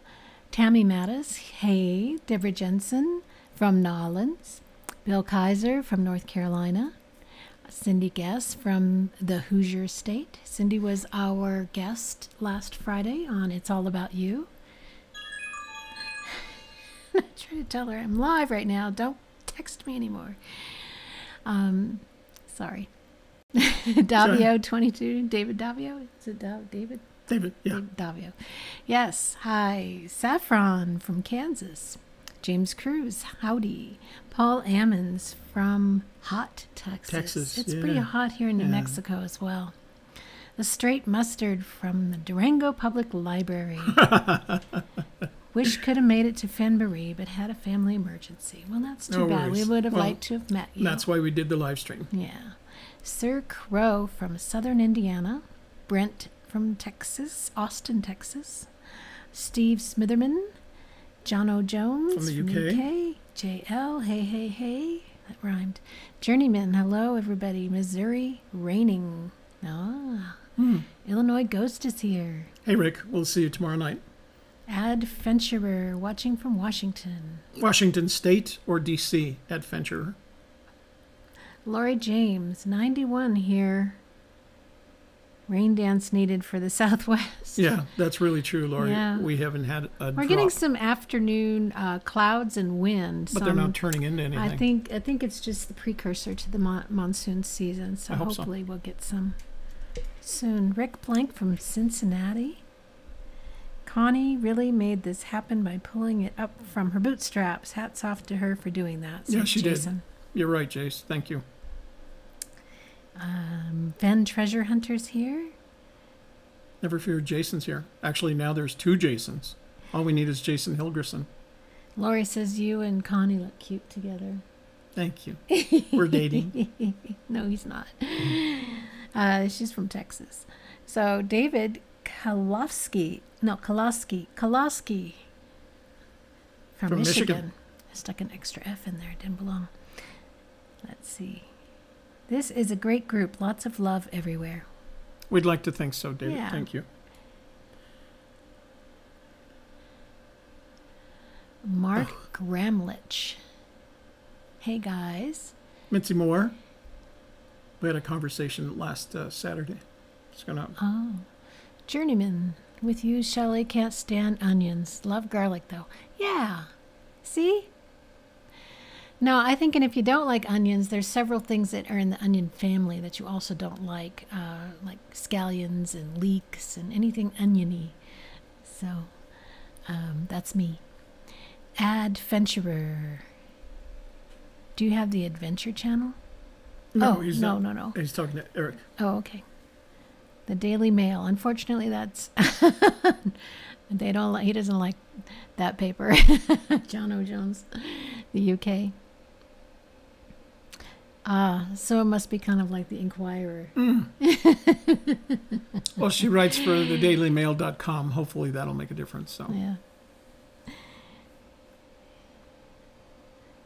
Tammy Mattis. Hey. Deborah Jensen from Nolens. Bill Kaiser from North Carolina. Cindy Guess from the Hoosier State. Cindy was our guest last Friday on It's All About You. I'm trying to tell her I'm live right now. Don't text me anymore. Sorry. Davio 22. David Davio? Is it David? David, yeah. David Davio. Yes. Hi. Saffron from Kansas. James Cruz. Howdy. Paul Ammons from hot Texas. It's pretty hot here in New Mexico as well. The Straight Mustard from the Durango Public Library. Wish could have made it to Fennboree, but had a family emergency. Well, that's too bad. We would have liked to have met you. That's why we did the live stream. Yeah. Sir Crow from southern Indiana. Brent from Texas, Austin, Texas. Steve Smitherman. John O. Jones from the UK. JL, hey. That rhymed. Journeyman, hello, everybody. Missouri, raining. Illinois Ghost is here. Hey, Rick. We'll see you tomorrow night. Adventurer, watching from Washington. Washington State or D.C. Adventurer. Lori James, 91 here. Rain dance needed for the Southwest. Yeah, that's really true, Lori. Yeah. We haven't had a We're getting some afternoon clouds and wind. But they're not turning into anything. I think it's just the precursor to the monsoon season, so hopefully we'll get some soon. Rick Blank from Cincinnati. Connie really made this happen by pulling it up from her bootstraps. Hats off to her for doing that. Yeah, she Jason. did. You're right, Jace. Thank you. Fenn Treasure Hunter's here. Never fear, Jason's here. Actually, now there's 2 Jasons. All we need is Jason Hilgerson. Lori says you and Connie look cute together. Thank you. We're dating. No, he's not. She's from Texas. So David Kolofsky from Michigan. I stuck an extra F in there. It didn't belong. Let's see. This is a great group. Lots of love everywhere. We'd like to think so, David. Yeah. Thank you. Mark Gramlich. Hey, guys. Mitzi Moore. We had a conversation last Saturday. It's gonna. Oh. Journeyman. With you, Shelley. Can't stand onions. Love garlic, though. Yeah. See? No, I think, and if you don't like onions, there's several things that are in the onion family that you also don't like scallions and leeks and anything oniony. So, that's me. Adventurer. Do you have the Adventure Channel? No, oh, he's no, not. no. He's talking to Eric. Oh, okay. The Daily Mail. Unfortunately, that's they don't. He doesn't like that paper. John O. Jones, the UK. So it must be kind of like the Inquirer. Well, she writes for thedailymail.com. Hopefully that'll make a difference. So. Yeah.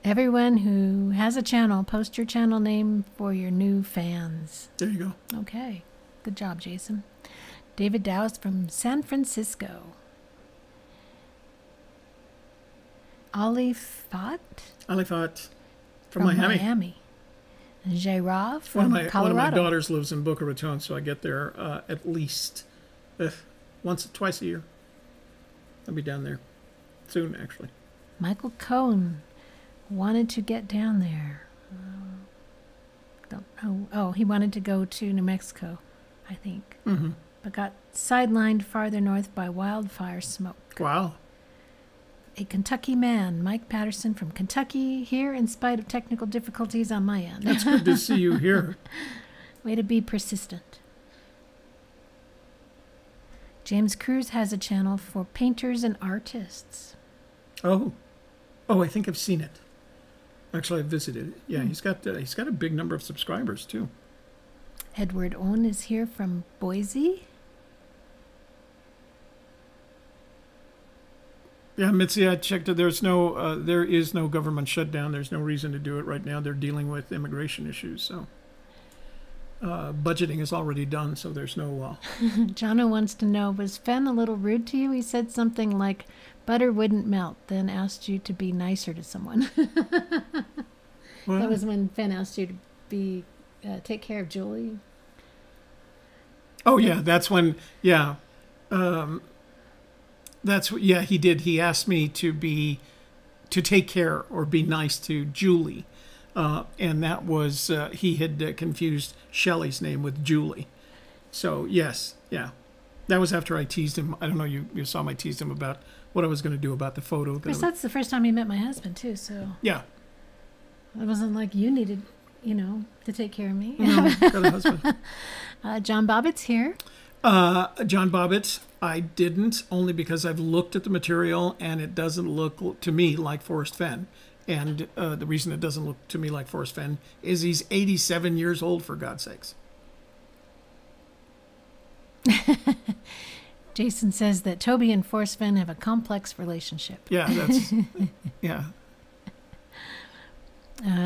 Everyone who has a channel, post your channel name for your new fans. There you go. Okay. Good job, Jason. David Dowse from San Francisco. Alifat from Miami. Gerard from Colorado. One of my daughters lives in Boca Raton, so I get there at least twice a year. I'll be down there soon, actually. Michael Cohn wanted to get down there. Don't know. Oh, he wanted to go to New Mexico, I think. Mm-hmm. But got sidelined farther north by wildfire smoke. Wow. A Kentucky man, Mike Patterson from Kentucky, here in spite of technical difficulties on my end. That's good to see you here. Way to be persistent. James Cruz has a channel for painters and artists. Oh, I think I've seen it. Actually, I visited it. Yeah, he's got a big number of subscribers too. Edward Owen is here from Boise. Yeah, Mitzi, I checked it. There is no government shutdown. There's no reason to do it right now. They're dealing with immigration issues, so budgeting is already done. So there's no. Jono wants to know: was Fenn a little rude to you? He said something like, "Butter wouldn't melt," then asked you to be nicer to someone. Well, that was when Fenn asked you to take care of Julie. Oh yeah, that's when. Yeah. He did. He asked me to take care or be nice to Julie, and that was he had confused Shelley's name with Julie. So yes, yeah, that was after I teased him. I don't know. You saw me teased him about what I was going to do about the photo. Of course, that's the first time he met my husband too. So yeah, it wasn't like you needed, to take care of me. No, got a husband. Jon Bobbitt's here. Jon Bobbitt, I didn't, only because I've looked at the material and it doesn't look to me like Forrest Fenn. And the reason it doesn't look to me like Forrest Fenn is he's 87 years old, for God's sakes. Jason says that Toby and Forrest Fenn have a complex relationship. Yeah, that's, yeah.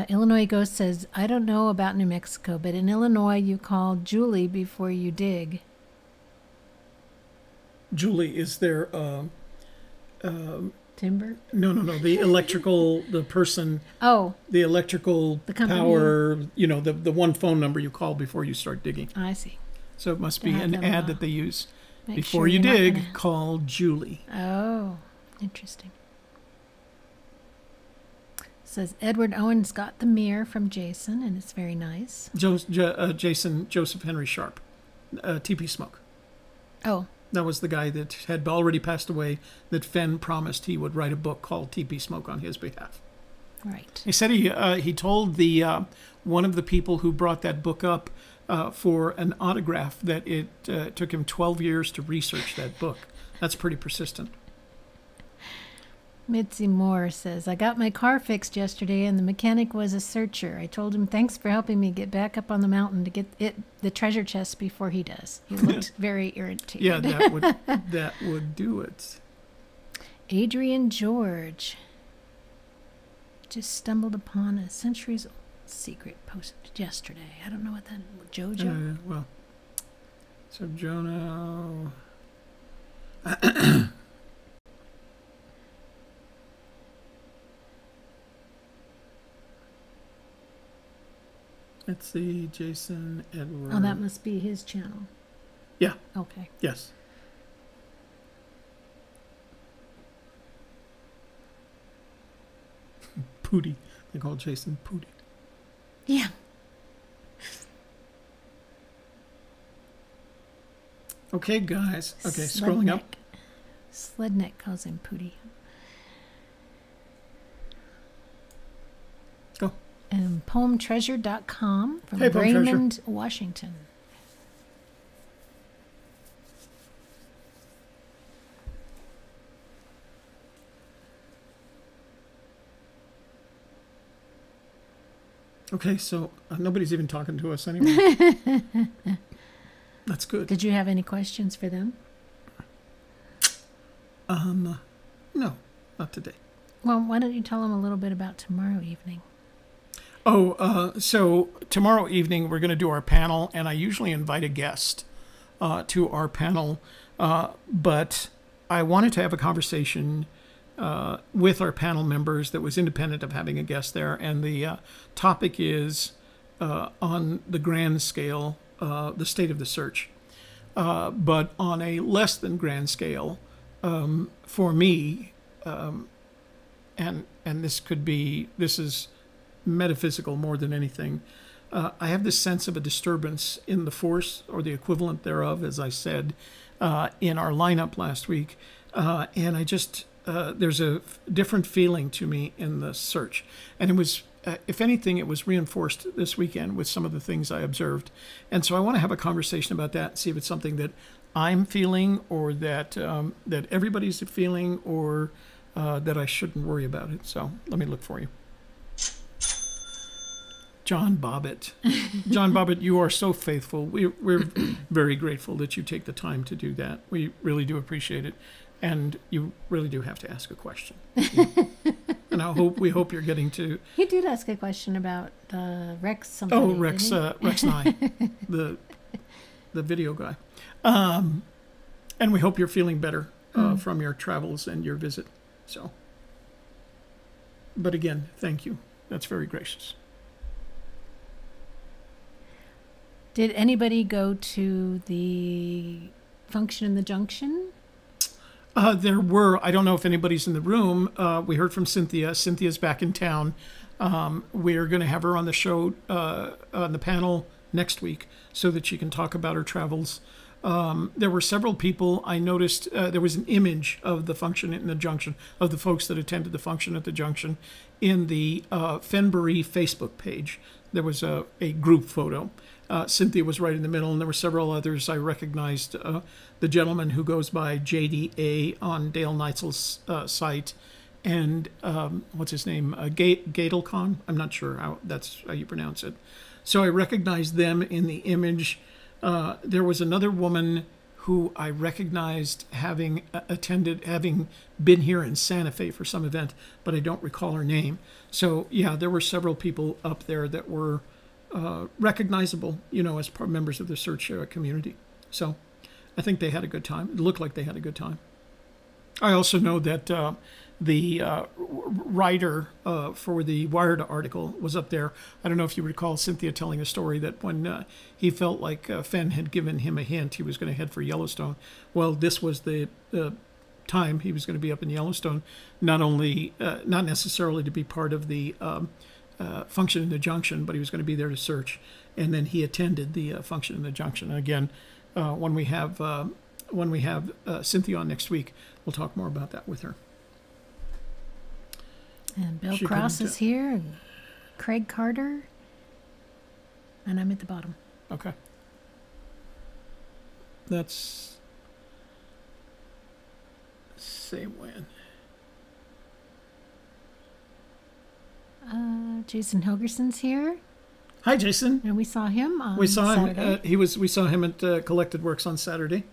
Illinois Ghost says, I don't know about New Mexico, but in Illinois you call Julie before you dig. Julie, is there Timber? No. The electrical, the person. Oh. The electrical the company. Power, the one phone number you call before you start digging. I see. So it must be an ad that they use. Before sure you dig, call Julie. Oh, interesting. Says Edward Owens got the mirror from Jason, and it's very nice. Jason Joseph Henry Sharp, TP Smoke. Oh, That was the guy that had already passed away, that Fenn promised he would write a book called Teepee Smoke on his behalf. Right. He said he told the one of the people who brought that book up for an autograph that it took him 12 years to research that book. That's pretty persistent. Mitzi Moore says, I got my car fixed yesterday and the mechanic was a searcher. I told him thanks for helping me get back up on the mountain to get the treasure chest before he does. He looked very irritated. Yeah, that would do it. Adrian George just stumbled upon a centuries-old secret posted yesterday. I don't know what that is. Jojo? Well, so Jonah... Let's see, Jason Edward. Oh, that must be his channel. Yeah. Okay. Yes. Pootie. They call Jason Pootie. Yeah. Okay, guys. Okay, scrolling up. Sledneck calls him Pootie. Go. Poemtreasure.com from Hey, Poem Raymond, Treasure. Washington. Okay, so nobody's even talking to us anymore. That's good. Did you have any questions for them? No, not today. Well, why don't you tell them a little bit about tomorrow evening? Oh, so tomorrow evening we're going to do our panel, and I usually invite a guest to our panel, but I wanted to have a conversation with our panel members that was independent of having a guest there, and the topic is on the grand scale, the state of the search, but on a less than grand scale, for me, and this is metaphysical more than anything. I have this sense of a disturbance in the force, or the equivalent thereof, as I said in our lineup last week, and I just there's a different feeling to me in the search, and it was, if anything, it was reinforced this weekend with some of the things I observed, and so I want to have a conversation about that and see if it's something that I'm feeling, or that that everybody's feeling, or that I shouldn't worry about it. So let me look for you. Jon Bobbitt. Jon Bobbitt, you are so faithful. We're very grateful that you take the time to do that. We really do appreciate it. And you really do have to ask a question. And we hope you're getting to... He did ask a question about Rex something. Oh, Rex Nye, the video guy. And we hope you're feeling better from your travels and your visit. So, but again, thank you. That's very gracious. Did anybody go to the function in the Junction? There were. I don't know if anybody's in the room. We heard from Cynthia. Cynthia's back in town. We're going to have her on the show, on the panel next week, so that she can talk about her travels. There were several people. I noticed there was an image of the function in the Junction, of the folks that attended the function at the Junction, in the Fennboree Facebook page. There was a group photo. Cynthia was right in the middle, and there were several others. I recognized the gentleman who goes by JDA on Dale Neitzel's site, and what's his name? Gatelcon? I'm not sure how you pronounce it. So I recognized them in the image. There was another woman who I recognized having been here in Santa Fe for some event, but I don't recall her name. So yeah, there were several people up there that were recognizable, as members of the search community. So I think they had a good time. It looked like they had a good time. I also know that the writer for the Wired article was up there. I don't know if you recall Cynthia telling a story that when he felt like Fenn had given him a hint he was going to head for Yellowstone. Well, this was the time he was going to be up in Yellowstone, not necessarily to be part of the function in the Junction, but he was going to be there to search. And then he attended the function in the Junction. And again, when we have when we have Cynthia on next week, we'll talk more about that with her. And Bill Cross is here, and Craig Carter, and I'm at the bottom. Okay. Let's say when. Jason Helgerson's here. Hi, Jason. And we saw him on We saw Saturday. him. We saw him at Collected Works on Saturday,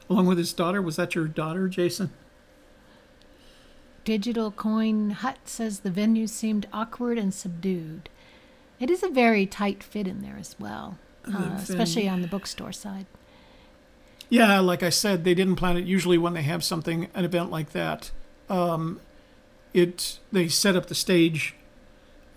along with his daughter. Was that your daughter, Jason? Digital Coin Hut says the venue seemed awkward and subdued. It is a very tight fit in there as well, especially on the bookstore side. Yeah, like I said, they didn't plan it. Usually when they have an event like that, they set up the stage,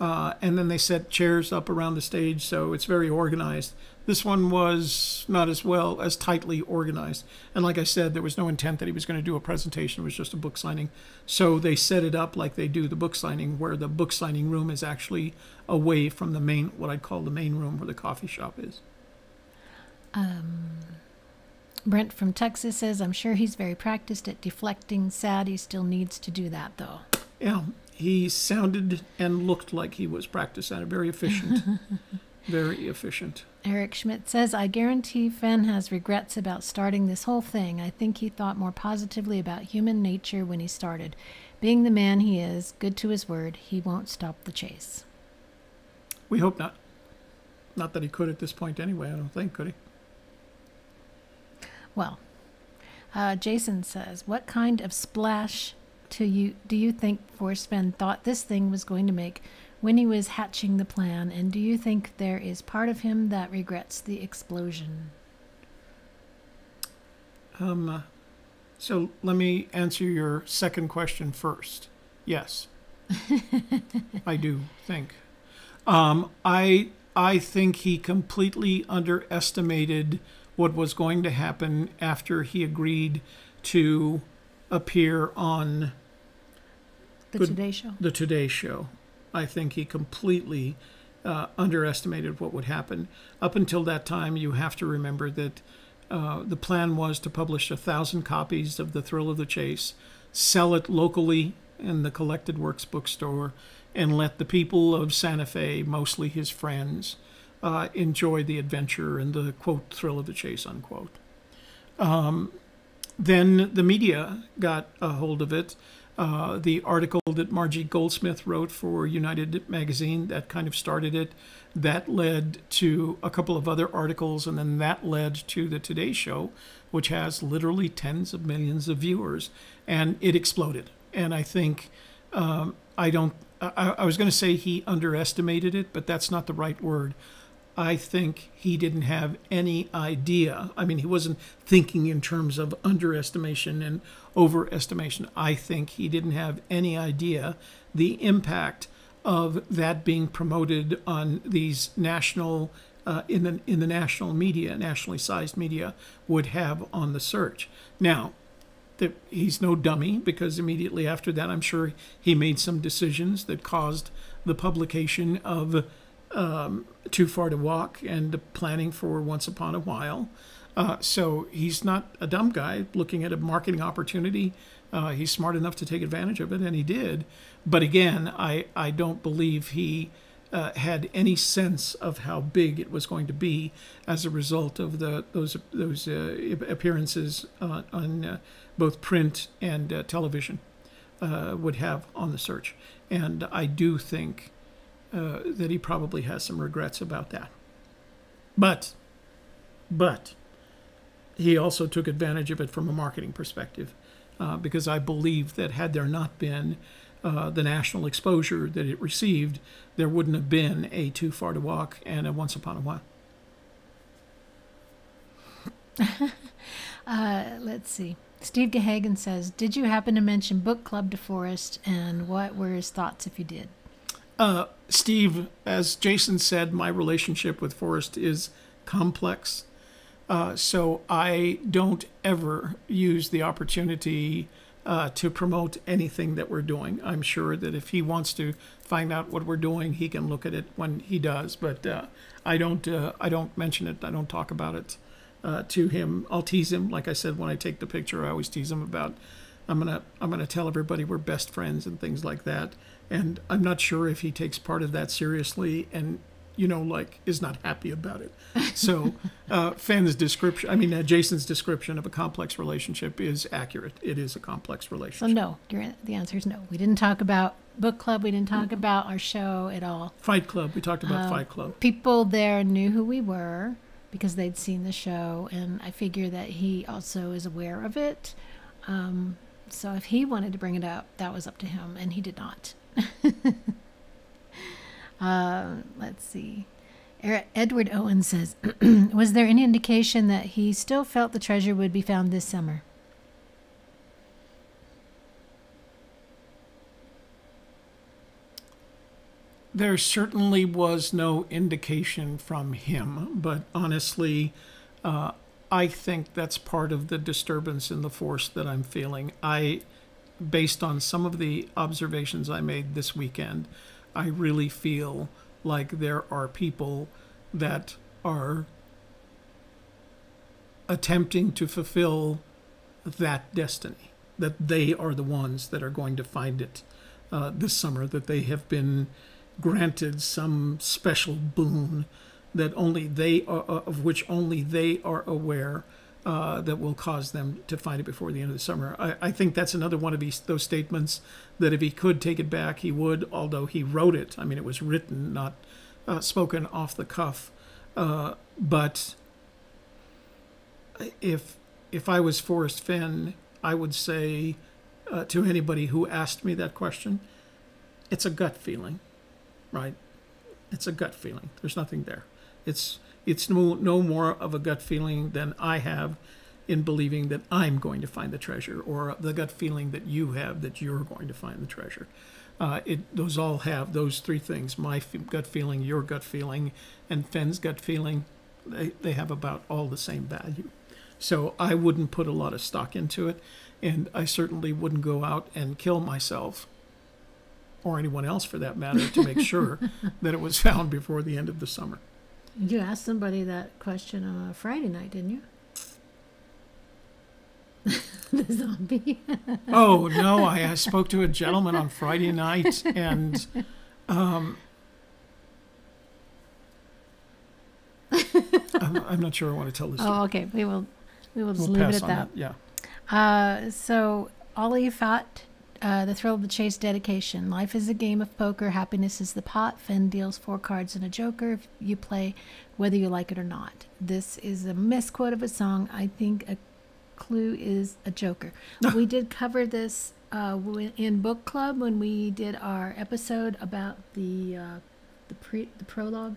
and then they set chairs up around the stage, so it's very organized. This one was not as tightly organized. And like I said, there was no intent that he was going to do a presentation. It was just a book signing. So they set it up like they do the book signing, where the book signing room is actually away from the main, what I'd call the main room where the coffee shop is. Brent from Texas says, I'm sure he's very practiced at deflecting. Sad he still needs to do that, though. Yeah, he sounded and looked like he was practiced at it. Very efficient. Very efficient. Eric Schmidt says, I guarantee Fenn has regrets about starting this whole thing. I think he thought more positively about human nature when he started. Being the man he is, good to his word, he won't stop the chase. We hope not. Not that he could at this point anyway, I don't think, could he? Well, Jason says, what kind of splash do you think Forrest Fenn thought this thing was going to make when he was hatching the plan, and do you think there is part of him that regrets the explosion? So let me answer your second question first. Yes, I do think. I think he completely underestimated what was going to happen after he agreed to appear on The Today Show. The Today Show. I think he completely underestimated what would happen. Up until that time, you have to remember that the plan was to publish 1,000 copies of The Thrill of the Chase, sell it locally in the Collected Works bookstore, and let the people of Santa Fe, mostly his friends, enjoy the adventure and the, quote, thrill of the chase, unquote. Then the media got a hold of it. The article that Margie Goldsmith wrote for United Magazine, that kind of started it. That led to a couple of other articles, and then that led to the Today Show, which has literally tens of millions of viewers, and it exploded. And I think, I was going to say he underestimated it, but that's not the right word. I think he didn't have any idea. I mean, he wasn't thinking in terms of underestimation and overestimation. I think he didn't have any idea the impact of that being promoted on these national, in the national media, nationally sized media, would have on the search. Now, he's no dummy, because immediately after that, I'm sure he made some decisions that caused the publication of Too Far to Walk and planning for Once Upon a While. So he's not a dumb guy looking at a marketing opportunity. He's smart enough to take advantage of it, and he did. But again, I don't believe he had any sense of how big it was going to be as a result of those appearances on both print and television would have on the search. And I do think that he probably has some regrets about that. But he also took advantage of it from a marketing perspective, because I believe that had there not been the national exposure that it received, there wouldn't have been a Too Far to Walk and a Once Upon a While. Let's see. Steve Gehagen says, did you happen to mention book club to Forrest, and what were his thoughts if you did? Steve, as Jason said, my relationship with Forrest is complex. So I don't ever use the opportunity to promote anything that we're doing. I'm sure that if he wants to find out what we're doing, he can look at it when he does. But I don't mention it. I don't talk about it to him. I'll tease him, like I said, when I take the picture, I always tease him about, I'm gonna tell everybody we're best friends and things like that. And I'm not sure if he takes part of that seriously and, like, is not happy about it. So Jason's description of a complex relationship is accurate. It is a complex So relationship. no, the answer is no. We didn't talk about book club. We didn't talk about our show at all. Fight Club. We talked about Fight Club. People there knew who we were because they'd seen the show, and I figure that he also is aware of it. So if he wanted to bring it up, that was up to him, and he did not. Let's see. Edward Owen says, was there any indication that he still felt the treasure would be found this summer? There certainly was no indication from him, but honestly, I think that's part of the disturbance in the force that I'm feeling. Based on some of the observations I made this weekend, I really feel like there are people that are attempting to fulfill that destiny, that they are the ones that are going to find it this summer, that they have been granted some special boon that only they are, of which only they are aware, that will cause them to find it before the end of the summer. I think that's another one of those statements that if he could take it back, he would, although he wrote it. I mean, it was written, not spoken off the cuff. But if I was Forrest Fenn, I would say to anybody who asked me that question, it's a gut feeling, right? It's a gut feeling. There's nothing there. It's no more of a gut feeling than I have in believing that I'm going to find the treasure, or the gut feeling that you have that you're going to find the treasure. Those all have those three things: my gut feeling, your gut feeling, and Fenn's gut feeling. They have about all the same value. So I wouldn't put a lot of stock into it, and I certainly wouldn't go out and kill myself, or anyone else for that matter, to make sure that it was found before the end of the summer. You asked somebody that question on a Friday night, didn't you? The zombie. Oh, no, I spoke to a gentleman on Friday night, and I'm not sure I want to tell this story. Oh, okay. We will just We'll leave it pass at on that. Yeah. So Ollie Fat, the Thrill of the Chase dedication. Life is a game of poker. Happiness is the pot. Fenn deals 4 cards and a joker. If you play, whether you like it or not. This is a misquote of a song. I think a clue is a joker. We did cover this in book club when we did our episode about the prologue,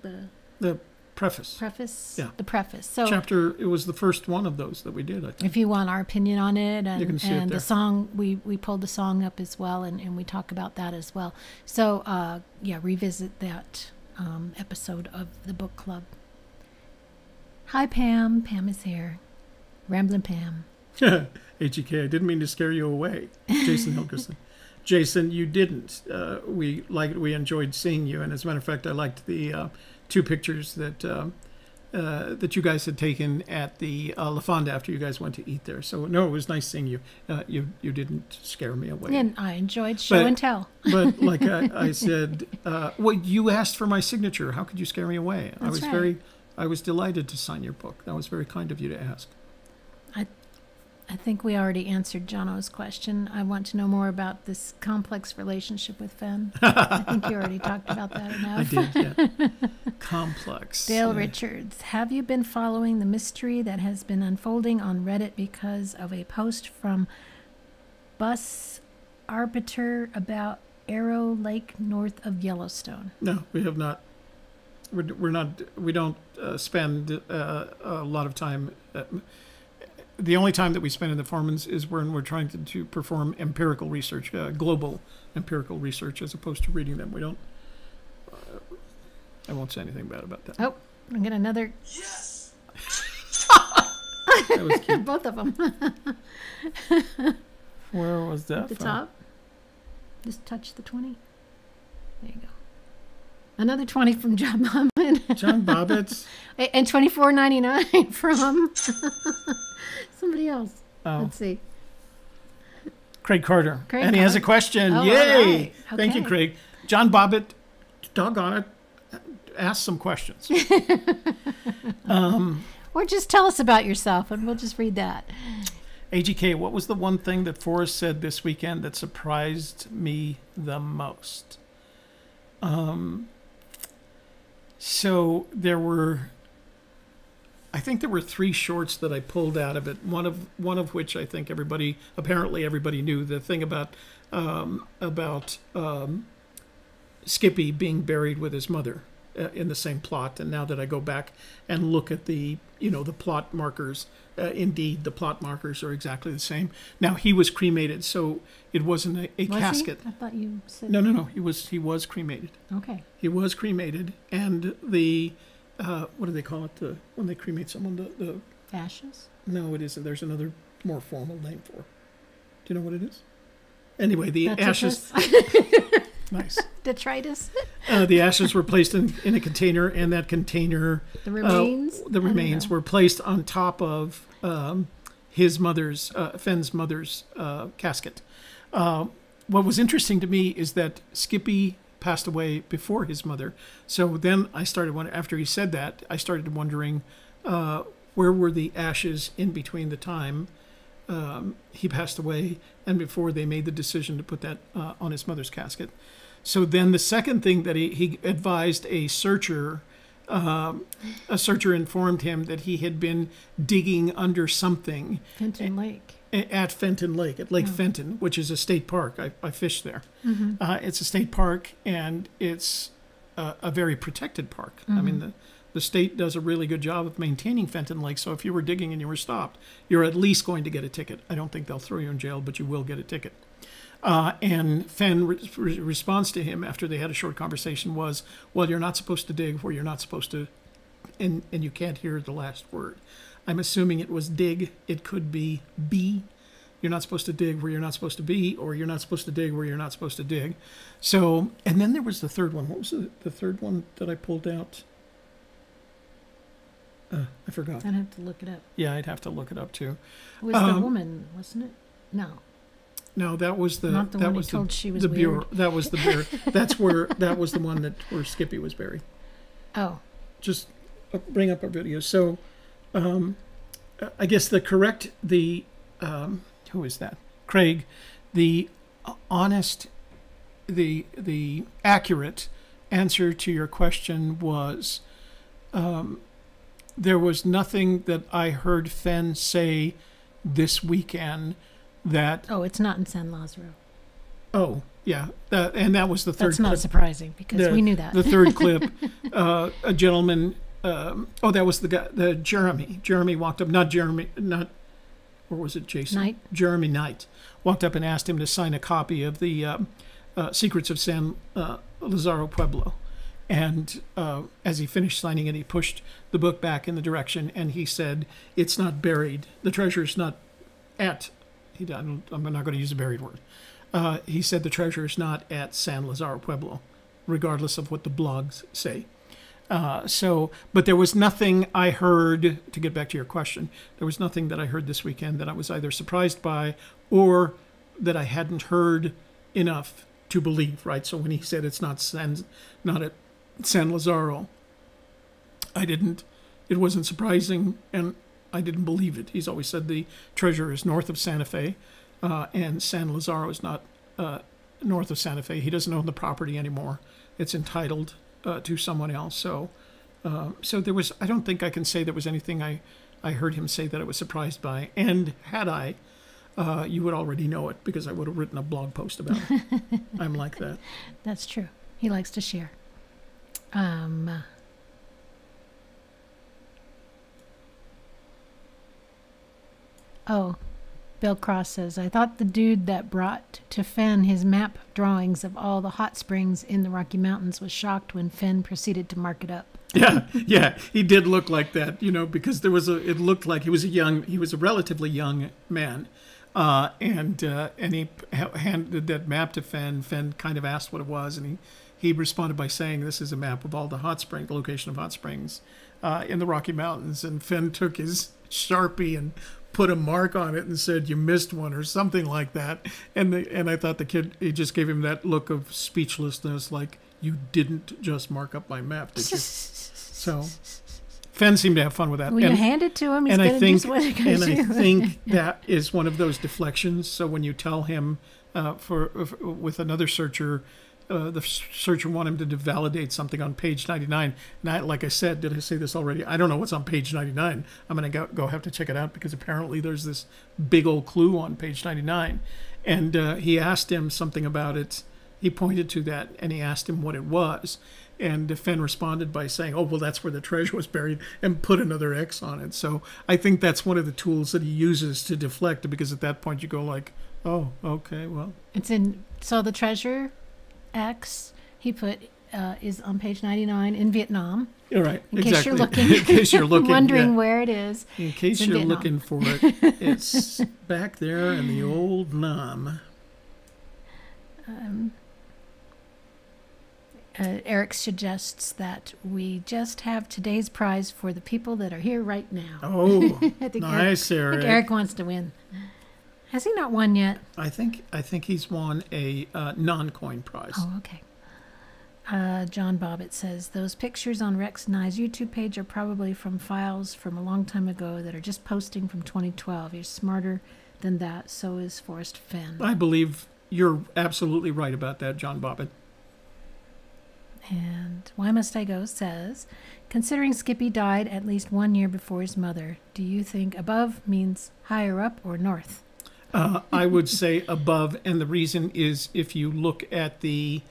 The preface. the preface. So Chapter, it was the first one of those that we did, I think. if you want our opinion on it, You can see it and there. the song, we pulled the song up as well, and we talk about that as well. So revisit that episode of the book club. Hi Pam. Pam is here. Ramblin' Pam. HEK, I didn't mean to scare you away. Jason Hilkerson. Jason, you didn't. We enjoyed seeing you, and as a matter of fact, I liked the 2 pictures that you guys had taken at the La Fonda after you guys went to eat there. So no, it was nice seeing you. You didn't scare me away. And I enjoyed show and tell. But like I said, you asked for my signature. How could you scare me away? That's right. I was delighted to sign your book. That was very kind of you to ask. I think we already answered Jono's question. I want to know more about this complex relationship with Fenn. I think you already talked about that enough. I did, yeah. Complex. Dale yeah. Richards, have you been following the mystery that has been unfolding on Reddit because of a post from Bus Arbiter about Arrow Lake north of Yellowstone? No, we have not. We don't spend a lot of time. The only time that we spend in the forums is when we're trying to perform empirical research, global empirical research, as opposed to reading them. We don't. I won't say anything bad about that. Oh, I get another. Yes. That was cute. Both of them. Where was that At the from? top. Just touch the 20. There you go. Another 20 from Jon Bobbitt. in. Jon Bobbitt. And $24.99 from somebody else. Oh. Let's see. Craig Carter. Craig and he has a Carter. question. Oh, Yay! all right. Thank you, Okay. Craig. Jon Bobbitt, doggone it, ask some questions. Or just tell us about yourself, and we'll just read that. AGK, what was the one thing that Forrest said this weekend that surprised me the most? So I think there were 3 shorts that I pulled out of it. One of which I think apparently everybody knew. The thing about Skippy being buried with his mother in the same plot. And now that I go back and look at the plot markers, indeed the plot markers are exactly the same. Now he was cremated, so it wasn't a Was casket. he? I thought you said... No. He was cremated. Okay. He was cremated, and the what do they call it? When they cremate someone, the Ashes? no, it isn't. There's another more formal name for it. Do you know what it is? Anyway, the Detritus? ashes. Nice. Detritus? The ashes were placed in a container, and that container, The remains? the remains were placed on top of his mother's, Fenn's mother's casket. What was interesting to me is that Skippy passed away before his mother. So then I started wondering, after he said that, I started wondering where were the ashes in between the time he passed away and before they made the decision to put that on his mother's casket. So then the second thing that he advised a searcher informed him that he had been digging under something Fenton Lake. at Fenton Lake, at Lake Fenton, which is a state park. I fished there. It's a state park, and it's a very protected park. I mean, the state does a really good job of maintaining Fenton Lake, so if you were digging and you were stopped, you're at least going to get a ticket. I don't think they'll throw you in jail, but you will get a ticket. And Fenn's response to him after they had a short conversation was, well, you're not supposed to dig where you're not supposed to, and you can't hear the last word. I'm assuming it was dig. It could be be. You're not supposed to dig where you're not supposed to be, or you're not supposed to dig where you're not supposed to dig. So, and then there was the third one. What was the third one that I pulled out? I forgot. I'd have to look it up. Yeah, I'd have to look it up too. It was the woman, wasn't it? No. No, that was the Not the that one who was told she was the weird. bureau. That was the bureau. That was the one where Skippy was buried. Oh. Just bring up our video. So, I guess who is that? Craig, the honest, the accurate answer to your question was, there was nothing that I heard Fenn say this weekend that... Oh, it's not in San Lazaro. Oh, yeah. And that was the third That's not clip. surprising, because we knew that. The third clip, a gentleman... that was the guy, Jeremy. Jeremy walked up, or was it Jason? Knight. Jeremy Knight walked up and asked him to sign a copy of the Secrets of San Lazaro Pueblo. And as he finished signing it, he pushed the book back in the direction, and he said, it's not buried. The treasure's not at... I'm not going to use a buried word. He said the treasure is not at San Lazaro Pueblo, regardless of what the blogs say. But there was nothing I heard, to get back to your question, there was nothing that I heard this weekend that I was either surprised by or that I hadn't heard enough to believe, right? So when he said it's not at San Lazaro, it wasn't surprising, and I didn't believe it. He's always said the treasure is north of Santa Fe, and San Lazaro is not north of Santa Fe. He doesn't own the property anymore. It's entitled to someone else. So there was, I don't think I can say there was anything I heard him say that I was surprised by. And had I, you would already know it, because I would have written a blog post about it. I'm like that. That's true. He likes to share. Oh, Bill Cross says, I thought the dude that brought to Fenn his map drawings of all the hot springs in the Rocky Mountains was shocked when Fenn proceeded to mark it up. Yeah, he did look like that, because it looked like he was a relatively young man. And he handed that map to Fenn. Fenn kind of asked what it was, and he responded by saying, this is a map of all the the location of hot springs in the Rocky Mountains. And Fenn took his Sharpie and put a mark on it and said, you missed one, or something like that. And I thought the kid, he just gave him that look of speechlessness, like, you didn't just mark up my map, did you? So Fenn seemed to have fun with that. Well, you hand it to him, he's going to do what he's going to do. And I think that is one of those deflections. So when you tell him with another searcher, the searcher wanted him to validate something on page 99. And like I said, did I say this already? I don't know what's on page 99. I'm going to go have to check it out, because apparently there's this big old clue on page 99. And he asked him something about it. He pointed to that, and he asked him what it was. And Fenn responded by saying, oh, well, that's where the treasure was buried, and put another X on it. So I think that's one of the tools that he uses to deflect, because at that point you go like, oh, okay, well. So the treasure X he put is on page 99 in Vietnam. You're right, in case you're looking, in case you're looking, wondering where it is. In case you're looking for it, it's back there in the old Nam. Eric suggests that we just have today's prize for the people that are here right now. Oh, nice, Eric. I think Eric wants to win. Has he not won yet? I think he's won a non-coin prize. Oh, okay. Jon Bobbitt says, those pictures on Rex and I's YouTube page are probably from files from a long time ago that are just posting from 2012. You're smarter than that. So is Forrest Fenn. I believe you're absolutely right about that, Jon Bobbitt. And Why Must I Go says, considering Skippy died at least 1 year before his mother, do you think above means higher up or north? I would say above, and the reason is if you look at the,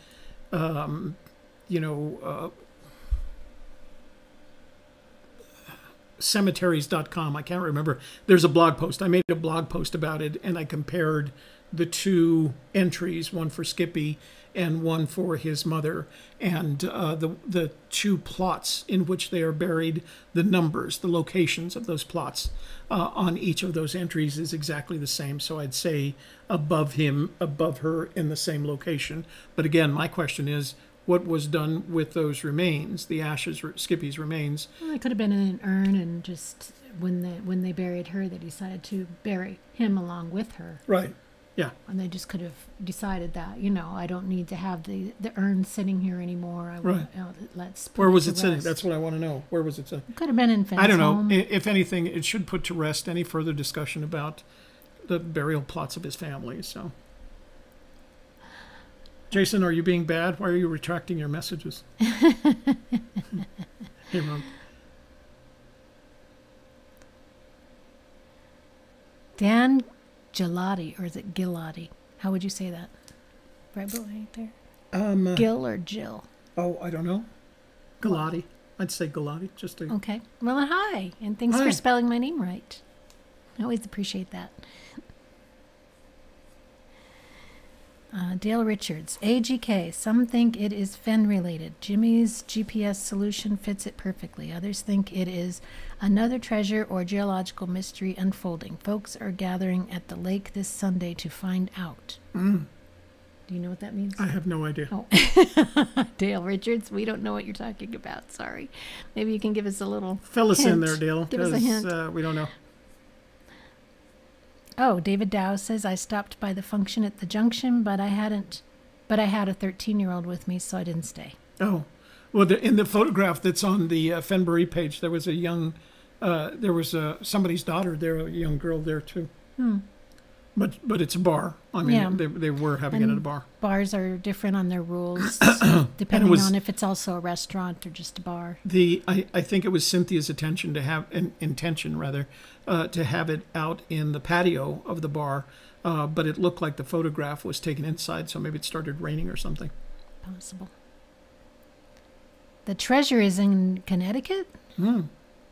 cemeteries.com, I can't remember. There's a blog post. I made a blog post about it, and I compared the two entries, one for Skippy and one for his mother, and the two plots in which they are buried, the numbers, the locations of those plots on each of those entries is exactly the same. So I'd say above him, above her, in the same location. But again, my question is, what was done with those remains, the ashes, Skippy's remains? Well, it could have been in an urn, and just when they buried her, they decided to bury him along with her. Right. Yeah. And they just could have decided that, I don't need to have the urn sitting here anymore. Right. Let's put Where was it to sitting? rest. That's what I want to know. Where was it sitting? It could have been in Fenn's I don't know. home. If anything, it should put to rest any further discussion about the burial plots of his family. So, Jason, are you being bad? Why are you retracting your messages? Hey, Ron. Dan Gelati, or is it Gilati? How would you say that? Right there. Gil or Jill? Oh, I don't know. Galati. I'd say Galati. Just to... Okay. Well, hi, and thanks for spelling my name right. I always appreciate that. Dale Richards, AGK. Some think it is Fenn related. Jimmy's GPS solution fits it perfectly. Others think it is another treasure or geological mystery unfolding. Folks are gathering at the lake this Sunday to find out. Do you know what that means? I have no idea. Oh. Dale Richards, we don't know what you're talking about. Sorry. Maybe you can give us a little Fill us hint. in there, Dale. Give us a hint. We don't know. Oh, David Dow says, I stopped by the function at the junction, but I had a 13-year-old with me, so I didn't stay. Oh, well, in the photograph that's on the Fennboree page, there was somebody's daughter there, a young girl there too. But it's a bar. I mean, they were having it at a bar. Bars are different on their rules, depending on if it's also a restaurant or just a bar. I think it was Cynthia's intention to have to have it out in the patio of the bar, but it looked like the photograph was taken inside, so maybe it started raining or something. Possible. The treasure is in Connecticut?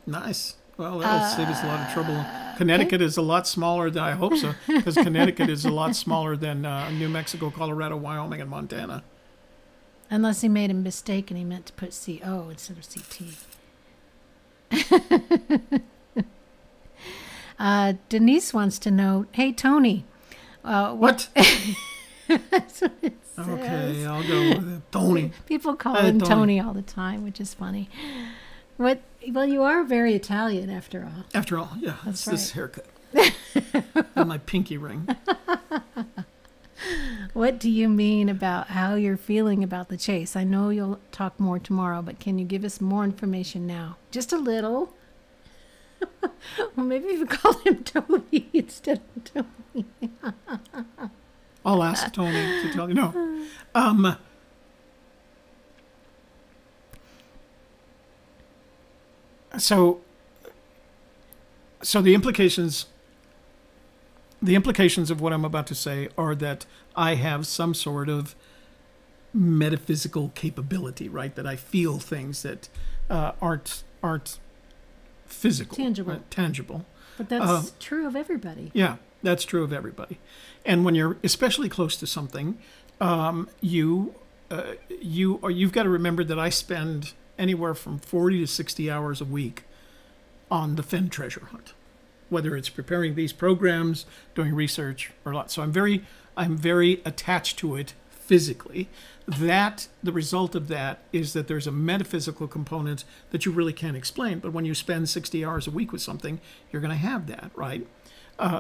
Nice. Well, that'll save us a lot of trouble. Connecticut is a lot smaller than I hope so, because Connecticut is a lot smaller than New Mexico, Colorado, Wyoming, and Montana. Unless he made a mistake and he meant to put CO instead of CT. Denise wants to know, hey, Tony. What? That's what it says. Okay, I'll go with it. Tony. People call him Tony all the time, which is funny. What? Well, you are very Italian after all. After all, yeah. That's It's this right. haircut. And my pinky ring. What do you mean about how you're feeling about the chase? I know you'll talk more tomorrow, but can you give us more information now? Just a little. Well, maybe we call him Toby instead of Tony. I'll ask Tony to tell you. No. So the implications of what I'm about to say are that I have some sort of metaphysical capability, right? That I feel things that aren't physical, tangible. But that's true of everybody. Yeah, that's true of everybody. And when you're especially close to something, you've got to remember that I spend anywhere from 40 to 60 hours a week on the Fenn treasure hunt, whether it's preparing these programs, doing research, or not. So I'm very attached to it physically. The result of that is that there's a metaphysical component that you really can't explain. But when you spend 60 hours a week with something, you're going to have that, right?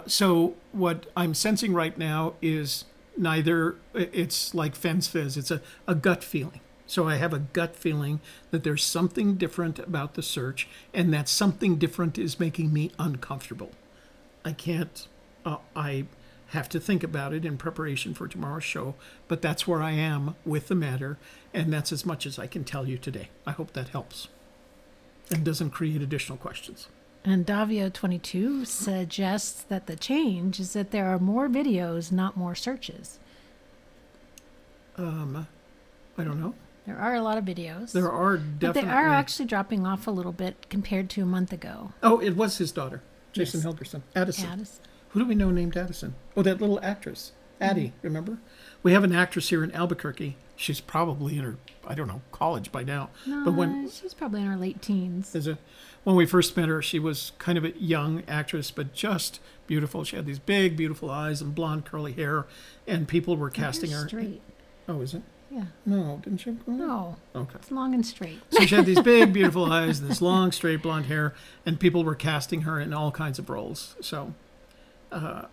So what I'm sensing right now is neither. It's like Fenn's Fizz. It's a gut feeling. So I have a gut feeling that there's something different about the search, and that something different is making me uncomfortable. I can't. I have to think about it in preparation for tomorrow's show, but that's where I am with the matter, and that's as much as I can tell you today. I hope that helps and doesn't create additional questions. And Davio22 suggests that the change is that there are more videos, not more searches. I don't know. There are a lot of videos. There are definitely. But they are actually dropping off a little bit compared to a month ago. Oh, it was his daughter, Jason Yes. Helgerson. Addison. Addison. Who do we know named Addison? Oh, that little actress. Addie, remember? We have an actress here in Albuquerque. She's probably in her, I don't know, college by now. No, But she's probably in her late teens. when we first met her, she was kind of a young actress, but just beautiful. She had these big, beautiful eyes and blonde, curly hair, and people were casting her. Straight. Oh, is it? Yeah. No, didn't she? No. Okay. It's long and straight. So she had these big, beautiful eyes, this long, straight blonde hair, and people were casting her in all kinds of roles. So I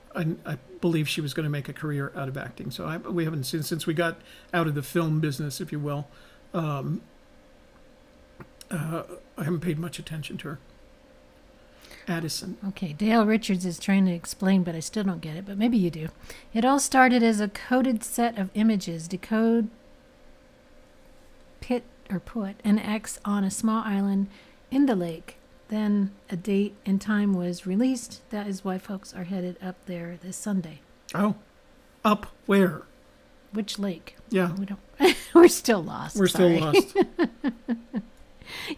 believe she was going to make a career out of acting. So we haven't seen, since we got out of the film business, if you will, I haven't paid much attention to her. Addison. Okay, Dale Richards is trying to explain, but I still don't get it, but maybe you do. It all started as a coded set of images. Decode, put an X on a small island in the lake. Then a date and time was released. That is why folks are headed up there this Sunday. Oh, up where? Which lake? Yeah. We don't. We're still lost. We're Sorry. still lost.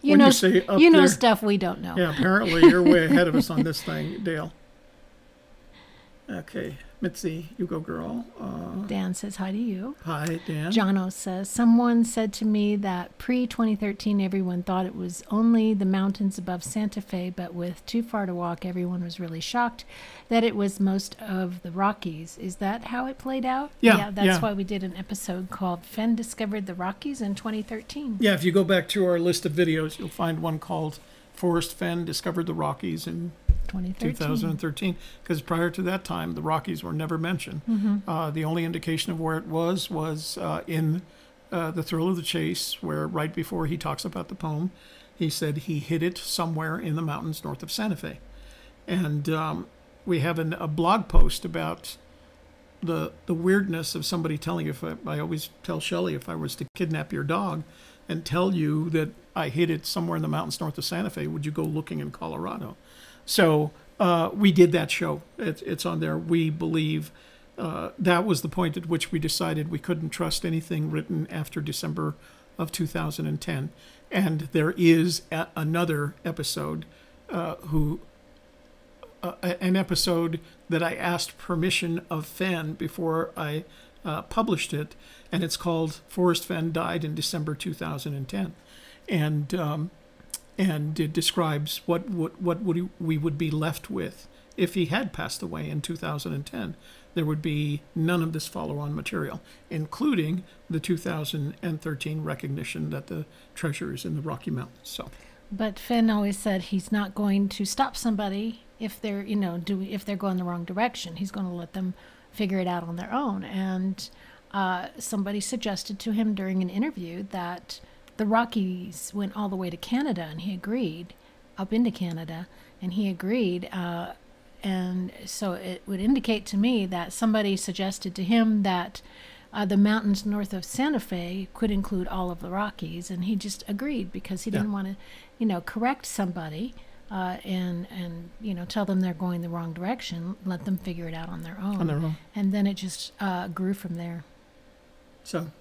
You When know, you say up you know there- stuff we don't know. Yeah, apparently you're way ahead of us on this thing, Dale. Okay, Mitzi, you go, girl. Dan says hi to you. Hi, Dan. Jono says, someone said to me that pre-2013 everyone thought it was only the mountains above Santa Fe, but with Too Far to Walk, everyone was really shocked that it was most of the Rockies. Is that how it played out? Yeah, That's yeah. why we did an episode called Fenn Discovered the Rockies in 2013. Yeah, if you go back to our list of videos, you'll find one called Forrest Fenn Discovered the Rockies in 2013, because prior to that time, the Rockies were never mentioned. Mm-hmm. The only indication of where it was in The Thrill of the Chase, where right before he talks about the poem, he said he hid it somewhere in the mountains north of Santa Fe. And we have a blog post about the weirdness of somebody telling you, I always tell Shelley, if I was to kidnap your dog and tell you that I hid it somewhere in the mountains north of Santa Fe, would you go looking in Colorado? So we did that show. It's on there. We believe that was the point at which we decided we couldn't trust anything written after December of 2010. And there is another episode, an episode that I asked permission of Fenn before I published it, and it's called Forrest Fenn Died in December 2010. And it describes what we would be left with if he had passed away in 2010, there would be none of this follow-on material, including the 2013 recognition that the treasure is in the Rocky Mountains. So, but Fenn always said he's not going to stop somebody if they're, if they're going the wrong direction. He's going to let them figure it out on their own. And somebody suggested to him during an interview that the Rockies went all the way to Canada, and he agreed, up into Canada, and he agreed. And so it would indicate to me that somebody suggested to him that the mountains north of Santa Fe could include all of the Rockies, and he just agreed because he didn't want to, correct somebody and tell them they're going the wrong direction. Let them figure it out on their own. On their own. And then it just grew from there. So.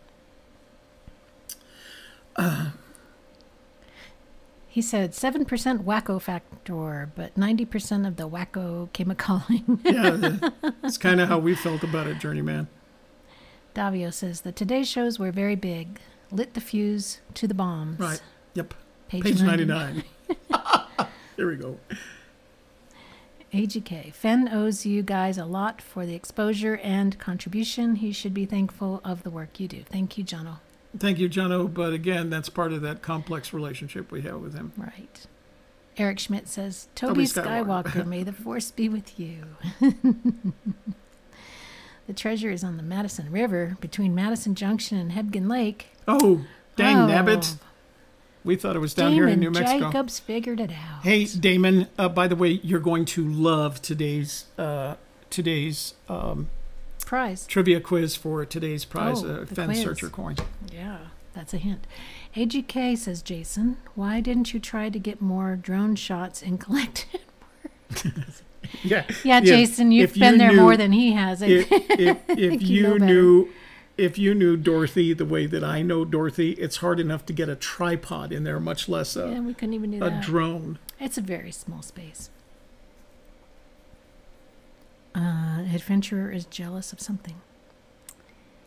He said 7% wacko factor, but 90% of the wacko came a calling. Yeah, it's kind of how we felt about it, Journeyman. Davio says the Today shows were very big, lit the fuse to the bombs. Right. Yep. Page 99. Here we go. AGK. Fenn owes you guys a lot for the exposure and contribution. He should be thankful of the work you do. Thank you, Jono. Thank you, Jono. But again, that's part of that complex relationship we have with him. Right. Eric Schmidt says, Toby Skywalker, may the force be with you. The treasure is on the Madison River between Madison Junction and Hebgen Lake. Oh, dang nabbit. We thought it was down here in New Mexico. Jacobs figured it out. Hey, Damon, by the way, you're going to love today's prize trivia quiz for today's prize, Fenn quiz. Searcher coin. Yeah, that's a hint. AGK says, Jason, why didn't you try to get more drone shots and collect it? Yeah, Jason, you've been there more than he has. If you knew Dorothy the way that I know Dorothy, it's hard enough to get a tripod in there, much less we couldn't even do a that. drone. It's a very small space. Adventurer is jealous of something.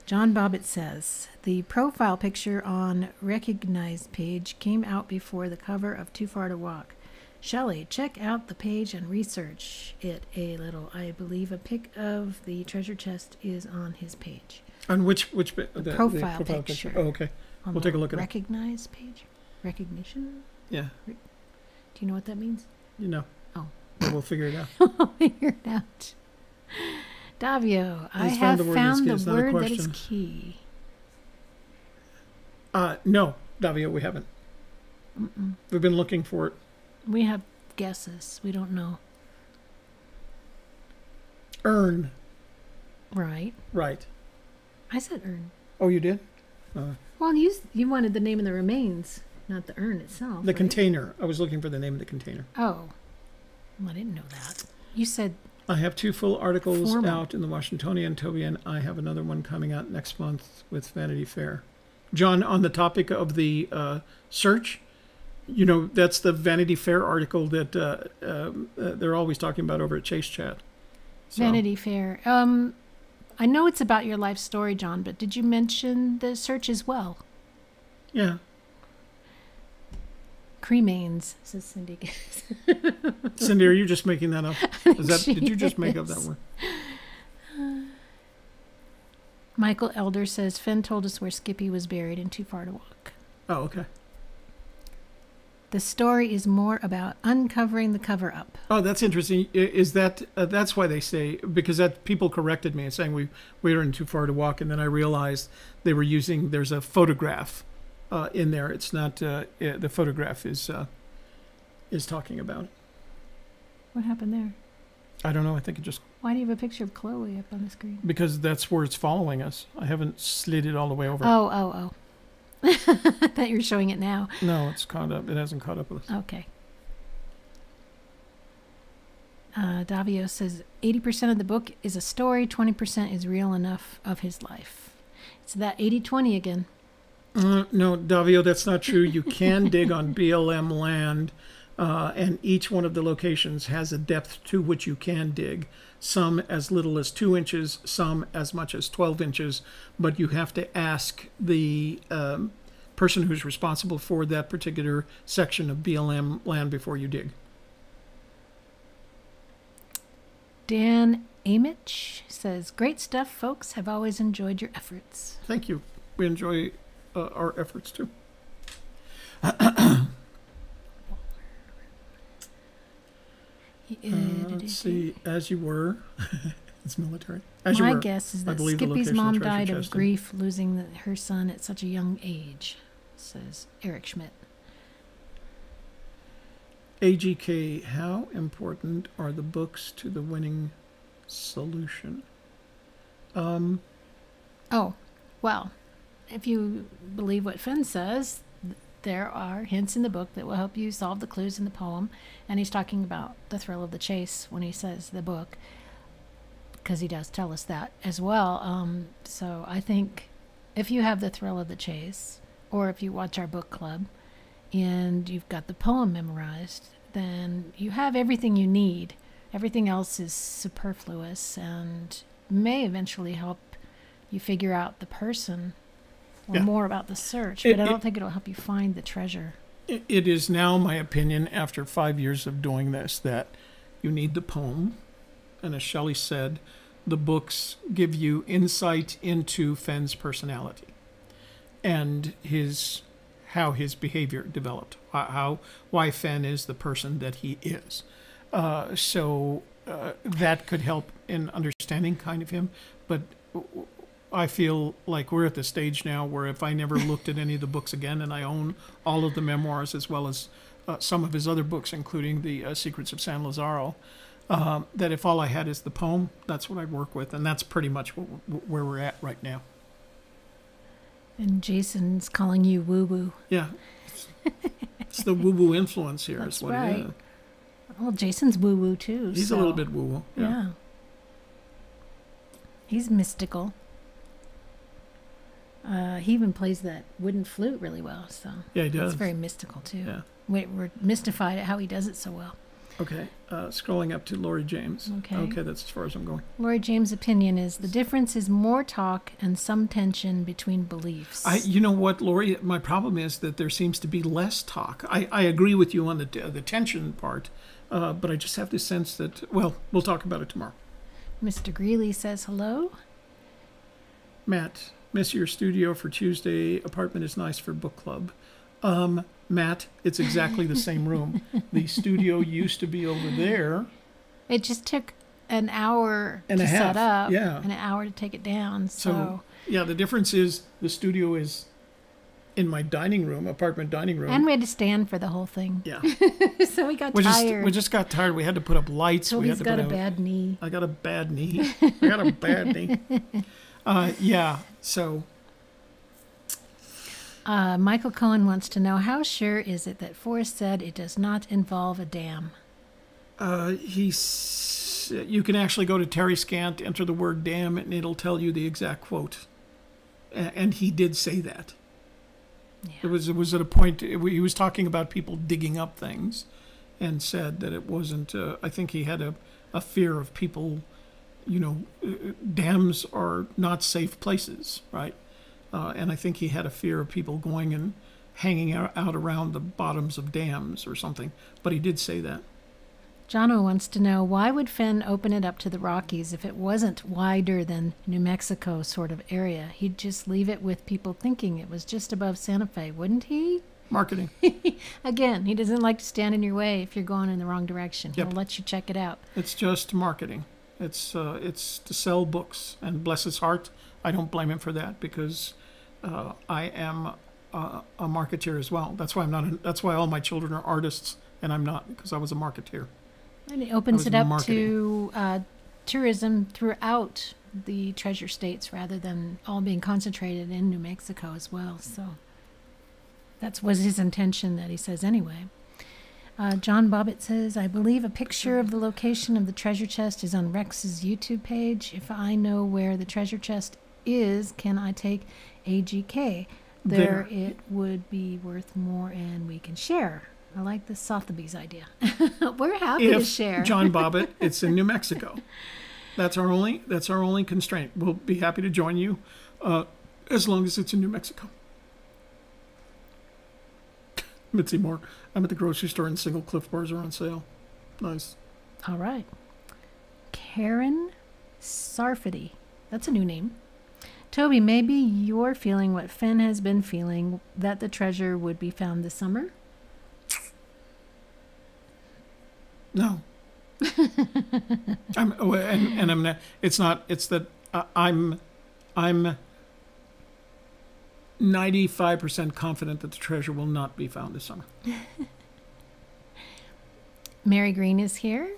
Jon Bobbitt says, the profile picture on Recognized page came out before the cover of Too Far to Walk. Shelley, check out the page and research it a little. I believe a pic of the treasure chest is on his page. On which the profile picture. Oh, okay. We'll take a look at it. Recognized page? Recognition? Yeah. Do you know what that means? Oh. Well, we'll figure it out. We'll figure it out. Davio, I have found the word that is key. No, Davio, we haven't. We've been looking for it. We have guesses. We don't know. Urn. Right. Right. I said urn. Oh, you did? Well, you wanted the name of the remains, not the urn itself. The container. I was looking for the name of the container. Oh. Well, I didn't know that. You said... I have 2 full articles out in the Washingtonian, Toby, and I have another one coming out next month with Vanity Fair. John, on the topic of the search, that's the Vanity Fair article that they're always talking about over at Chase Chat. So. Vanity Fair. I know it's about your life story, John, but did you mention the search as well? Yeah. Cremains, says Cindy. Cindy, are you just making that up? Did you just make up that word? Michael Elder says, Fenn told us where Skippy was buried and Too Far to Walk. Oh, okay. The story is more about uncovering the cover-up. Oh, that's interesting. Is that that's why they say, because that people corrected me and saying we were in Too Far to Walk, and then I realized they were using, there's a photograph in there. It's not the photograph is talking about it. What happened there? I don't know. I think it just. Why do you have a picture of Chloe up on the screen? Because that's where it's following us. I haven't slid it all the way over. Oh. I thought you were showing it now. No, it's caught up. It hasn't caught up with us. Okay. Davio says 80% of the book is a story, 20% is real enough of his life. It's that 80-20 again. No, Davio, that's not true. You can dig on BLM land, and each one of the locations has a depth to which you can dig. Some as little as 2 inches, some as much as 12 inches, but you have to ask the person who's responsible for that particular section of BLM land before you dig. Dan Amich says, great stuff, folks. Have always enjoyed your efforts. Thank you. We enjoy our efforts too. Let's see. As you were, it's military. As My you were, guess is I that believe the Skippy's location of mom treasure died of chest grief losing her son at such a young age, says Eric Schmidt. AGK, how important are the books to the winning solution? Oh, well, if you believe what Fenn says, there are hints in the book that will help you solve the clues in the poem. And he's talking about the thrill of the chase when he says the book, because he does tell us that as well. So I think if you have the thrill of the chase, or if you watch our book club and you've got the poem memorized, then you have everything you need. Everything else is superfluous and may eventually help you figure out the person or more about the search, but I don't think it'll help you find the treasure. It is now my opinion, after 5 years of doing this, that you need the poem. And as Shelley said, the books give you insight into Fenn's personality and how his behavior developed, why Fenn is the person that he is. So that could help in understanding kind of him. But I feel like we're at the stage now where if I never looked at any of the books again, and I own all of the memoirs as well as some of his other books, including the Secrets of San Lazaro, that if all I had is the poem, that's what I'd work with. And that's pretty much where we're at right now. And Jason's calling you woo-woo. Yeah. It's the woo-woo influence here. That's is what right. it is. Well, Jason's woo-woo too. He's a little bit woo-woo. Yeah. He's mystical. He even plays that wooden flute really well. So Yeah, he does. It's very mystical too. Yeah. We're mystified at how he does it so well. Okay. Scrolling up to Lori James. Okay. Okay, that's as far as I'm going. Lori James' opinion is the difference is more talk and some tension between beliefs. You know what, Lori? My problem is that there seems to be less talk. I agree with you on the tension part, but I just have this sense that, well, we'll talk about it tomorrow. Mr. Greeley says hello. Matt, miss your studio for Tuesday. Apartment is nice for book club. Matt, it's exactly the same room. The studio used to be over there. It just took an hour to set up and an hour to take it down. So yeah, the difference is the studio is in my dining room, apartment dining room. And we had to stand for the whole thing. Yeah. So we got tired. We just got tired. We had to put up lights. Toby's got a bad knee. I got a bad knee. I got a bad knee. Yeah, so... Michael Cohen wants to know, how sure is it that Forrest said it does not involve a dam? You can actually go to Terry Scant, enter the word dam, and it'll tell you the exact quote. And he did say that. Yeah. It was at a point, he was talking about people digging up things and said that it wasn't, I think he had a fear of people, dams are not safe places, right? And I think he had a fear of people going and hanging out around the bottoms of dams or something. But he did say that. Jono wants to know, why would Fenn open it up to the Rockies if it wasn't wider than New Mexico sort of area? He'd just leave it with people thinking it was just above Santa Fe, wouldn't he? Marketing. Again, he doesn't like to stand in your way if you're going in the wrong direction. He'll let you check it out. It's just marketing. It's to sell books. And bless his heart, I don't blame him for that, because I am a marketeer as well. That's why that's why all my children are artists, and I'm not, because I was a marketeer. And it opens it up to tourism throughout the treasure states rather than all being concentrated in New Mexico as well. So that was his intention, that he says anyway. Jon Bobbitt says, I believe a picture of the location of the treasure chest is on Rex's YouTube page. If I know where the treasure chest is, can I take AGK? There it would be worth more and we can share. I like the Sotheby's idea. We're happy to share. Jon Bobbitt, it's in New Mexico. That's our only constraint. We'll be happy to join you as long as it's in New Mexico. Mitzi Moore, I'm at the grocery store and single Cliff bars are on sale. Nice. All right. Heron Sarfady. That's a new name. Toby, maybe you're feeling what Fenn has been feeling, that the treasure would be found this summer? No. I'm not. It's not. It's that I'm 95% confident that the treasure will not be found this summer. Mary Green is here.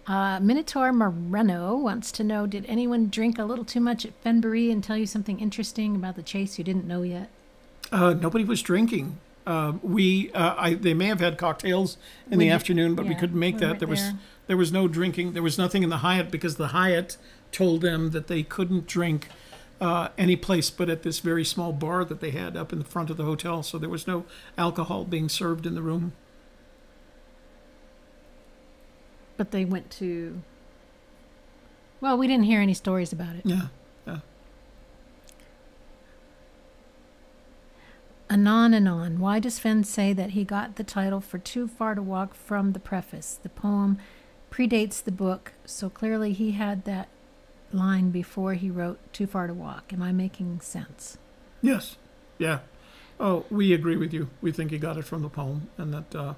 Minotaur Moreno wants to know, did anyone drink a little too much at Fennboree and tell you something interesting about the chase you didn't know yet? Nobody was drinking. They may have had cocktails in the afternoon, but we couldn't make that. There was no drinking. There was nothing in the Hyatt because the Hyatt told them that they couldn't drink any place but at this very small bar that they had up in the front of the hotel. So there was no alcohol being served in the room. But they went to... Well, we didn't hear any stories about it. Yeah. Anon. Why does Fenn say that he got the title for Too Far to Walk from the preface? The poem predates the book, so clearly he had that line before he wrote Too Far to Walk. Am I making sense? Yes. Yeah. Oh, we agree with you. We think he got it from the poem, and that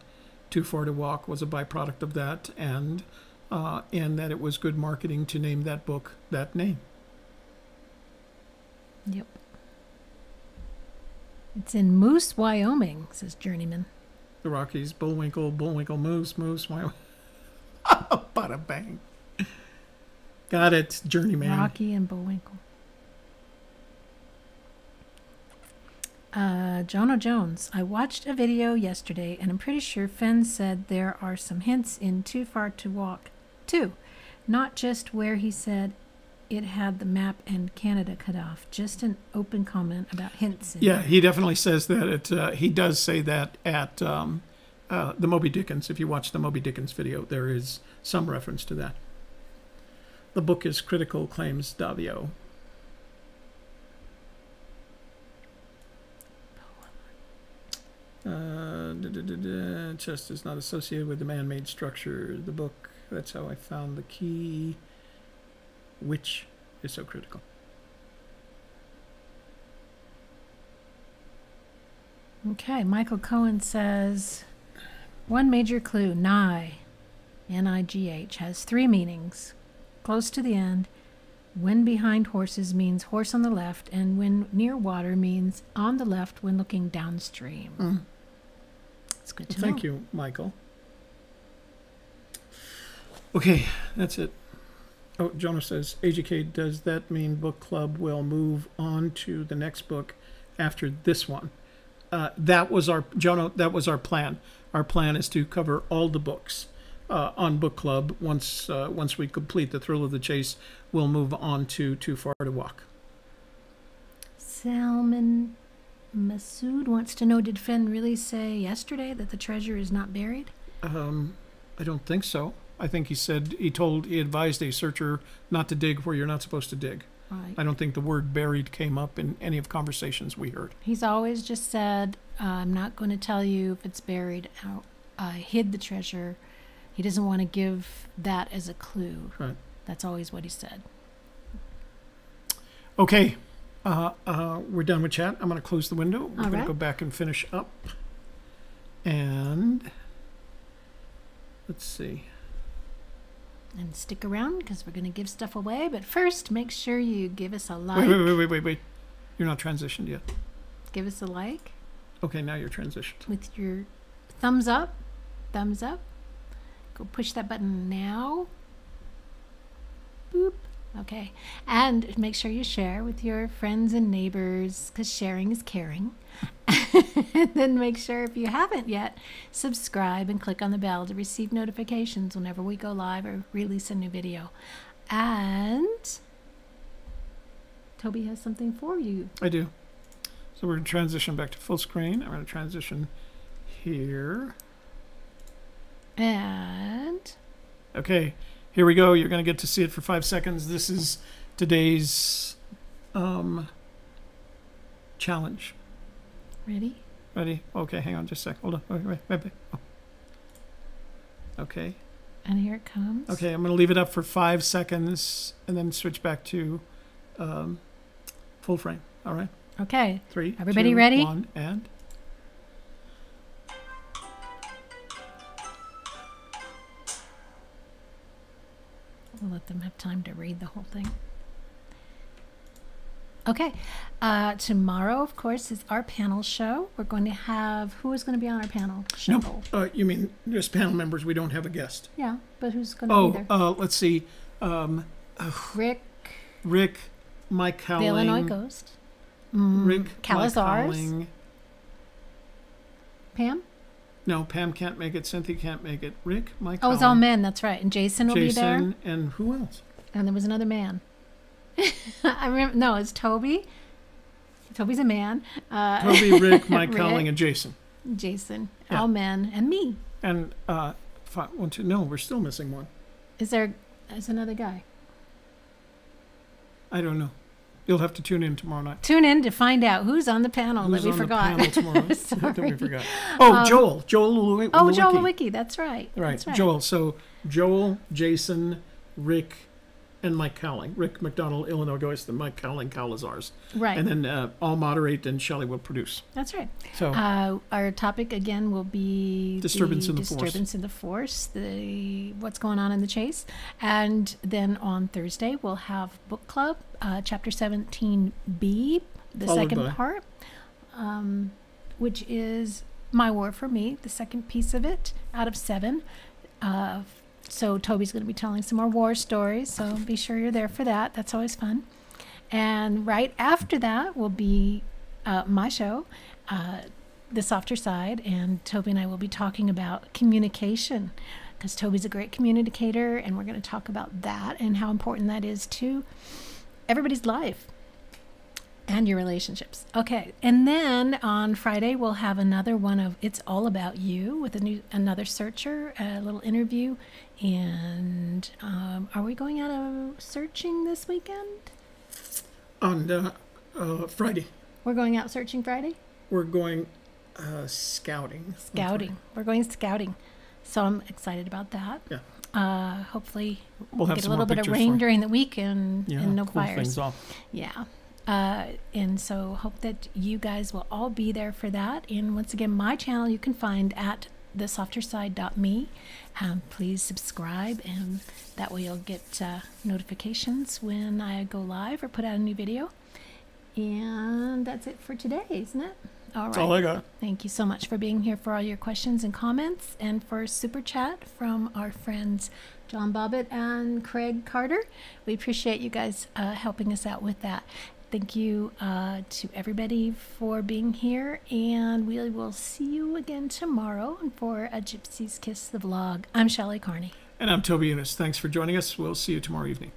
Too Far to Walk was a byproduct of that, and that it was good marketing to name that book that name. Yep. It's in Moose, Wyoming, says Journeyman. The Rockies, Bullwinkle, Moose, Wyoming. Bada bang. Got it, Journeyman. Rocky and Bullwinkle. Jono Jones. I watched a video yesterday, and I'm pretty sure Fenn said there are some hints in Too Far to Walk, too. Not just where he said it had the map and Canada cut off. Just an open comment about hints. Yeah, he definitely says that. He does say that at the Moby Dickens. If you watch the Moby Dickens video, there is some reference to that. The book is critical, claims Davio. Chest is not associated with the man-made structure. The book, that's how I found the key, which is so critical. Okay, Michael Cohen says, one major clue, nigh, N-I-G-H, has three meanings. Close to the end, when behind horses means horse on the left, and when near water means on the left when looking downstream. It's good to know. Thank you, Michael. Okay, that's it. Oh, Jonah says, AGK, does that mean book club will move on to the next book after this one? That was our plan. Our plan is to cover all the books on book club. Once we complete the Thrill of the Chase, we'll move on to Too Far to Walk. Salman Masood wants to know, did Fenn really say yesterday that the treasure is not buried? I don't think so. I think he advised a searcher not to dig where you're not supposed to dig. Right. I don't think the word buried came up in any of conversations we heard. He's always just said, I'm not going to tell you if it's buried. I hid the treasure. He doesn't want to give that as a clue. Right. That's always what he said. Okay. We're done with chat. I'm going to close the window. We're going to go back and finish up. And let's see. And stick around because we're going to give stuff away. But first, make sure you give us a like. Wait. You're not transitioned yet. Give us a like. Okay, now you're transitioned. With your thumbs up. Thumbs up. Go push that button now. Boop. Okay. And make sure you share with your friends and neighbors because sharing is caring. And then make sure, if you haven't yet, subscribe and click on the bell to receive notifications whenever we go live or release a new video. And Toby has something for you. I do. So we're going to transition back to full screen. I'm going to transition here. And okay, here we go. You're going to get to see it for 5 seconds. This is today's challenge. Ready? Ready? Okay, hang on just a sec. Hold on. Wait. Oh. Okay, And here it comes. Okay, I'm going to leave it up for 5 seconds and then switch back to full frame. All right. Okay. 3, Everybody 2, ready? 1, and... We'll let them have time to read the whole thing. Okay. Tomorrow, of course, is our panel show. We're going to have... Who is going to be on our panel show? No, you mean just panel members. We don't have a guest. Yeah, but who's going to be there? Let's see. Rick, Mike Cowling. The Illinois Ghost. Rick, Calazars. Mike Cowling. Pam? No, Pam can't make it. Cynthia can't make it. Rick, Mike. Oh, it's all men. That's right. And Jason will be there. Jason, and who else? And there was another man. I remember. No, it's Toby. Toby's a man. Toby, Rick, Mike Cowling, and Jason. Jason. Yeah. All men. And me. And 1, 2. No, we're still missing one. Is there? There's another guy. I don't know. You'll have to tune in tomorrow night. Tune in to find out who's on the panel Who's that we on forgot. The panel tomorrow Sorry. that we forgot. Oh, Joel. Joel Lewicki. Oh, Joel Lewicki. That's right. Right. That's right. Joel. So Joel, Jason, Rick, and Mike Cowling. Rick McDonald, Illinois Ghost, and Mike Cowling, Calazars. Right. And then I'll moderate and Shelley will produce. That's right. So our topic again will be Disturbance in the Force. Disturbance in the Force, what's going on in the chase. And then on Thursday we'll have book club, chapter 17B, the Followed second by- part, which is My War for Me, the second piece of it out of 7. So Toby's going to be telling some more war stories, so be sure you're there for that. That's always fun. And right after that will be my show, The Softer Side, and Toby and I will be talking about communication, because Toby's a great communicator, and we're going to talk about that and how important that is to everybody's life and your relationships. Okay, and then on Friday we'll have another one of It's All About You with another searcher, a little interview. And are we going out of searching this weekend? On Friday. We're going out searching Friday? We're going scouting. Scouting. We're going scouting. So I'm excited about that. Yeah. Hopefully We'll have get a some little more bit of pictures rain for- during the week and no cool fires. things off. Yeah. And so hope that you guys will all be there for that. And once again, my channel you can find at thesofterside.me. Please subscribe, and that way you'll get notifications when I go live or put out a new video. And that's it for today, isn't it? All right. That's all I got. Thank you so much for being here, for all your questions and comments, and for Super Chat from our friends Jon Bobbitt and Craig Carter. We appreciate you guys helping us out with that. Thank you to everybody for being here, and we will see you again tomorrow for a Gypsy's Kiss the vlog. I'm Shelley Carney. And I'm Toby Eunice. Thanks for joining us. We'll see you tomorrow evening.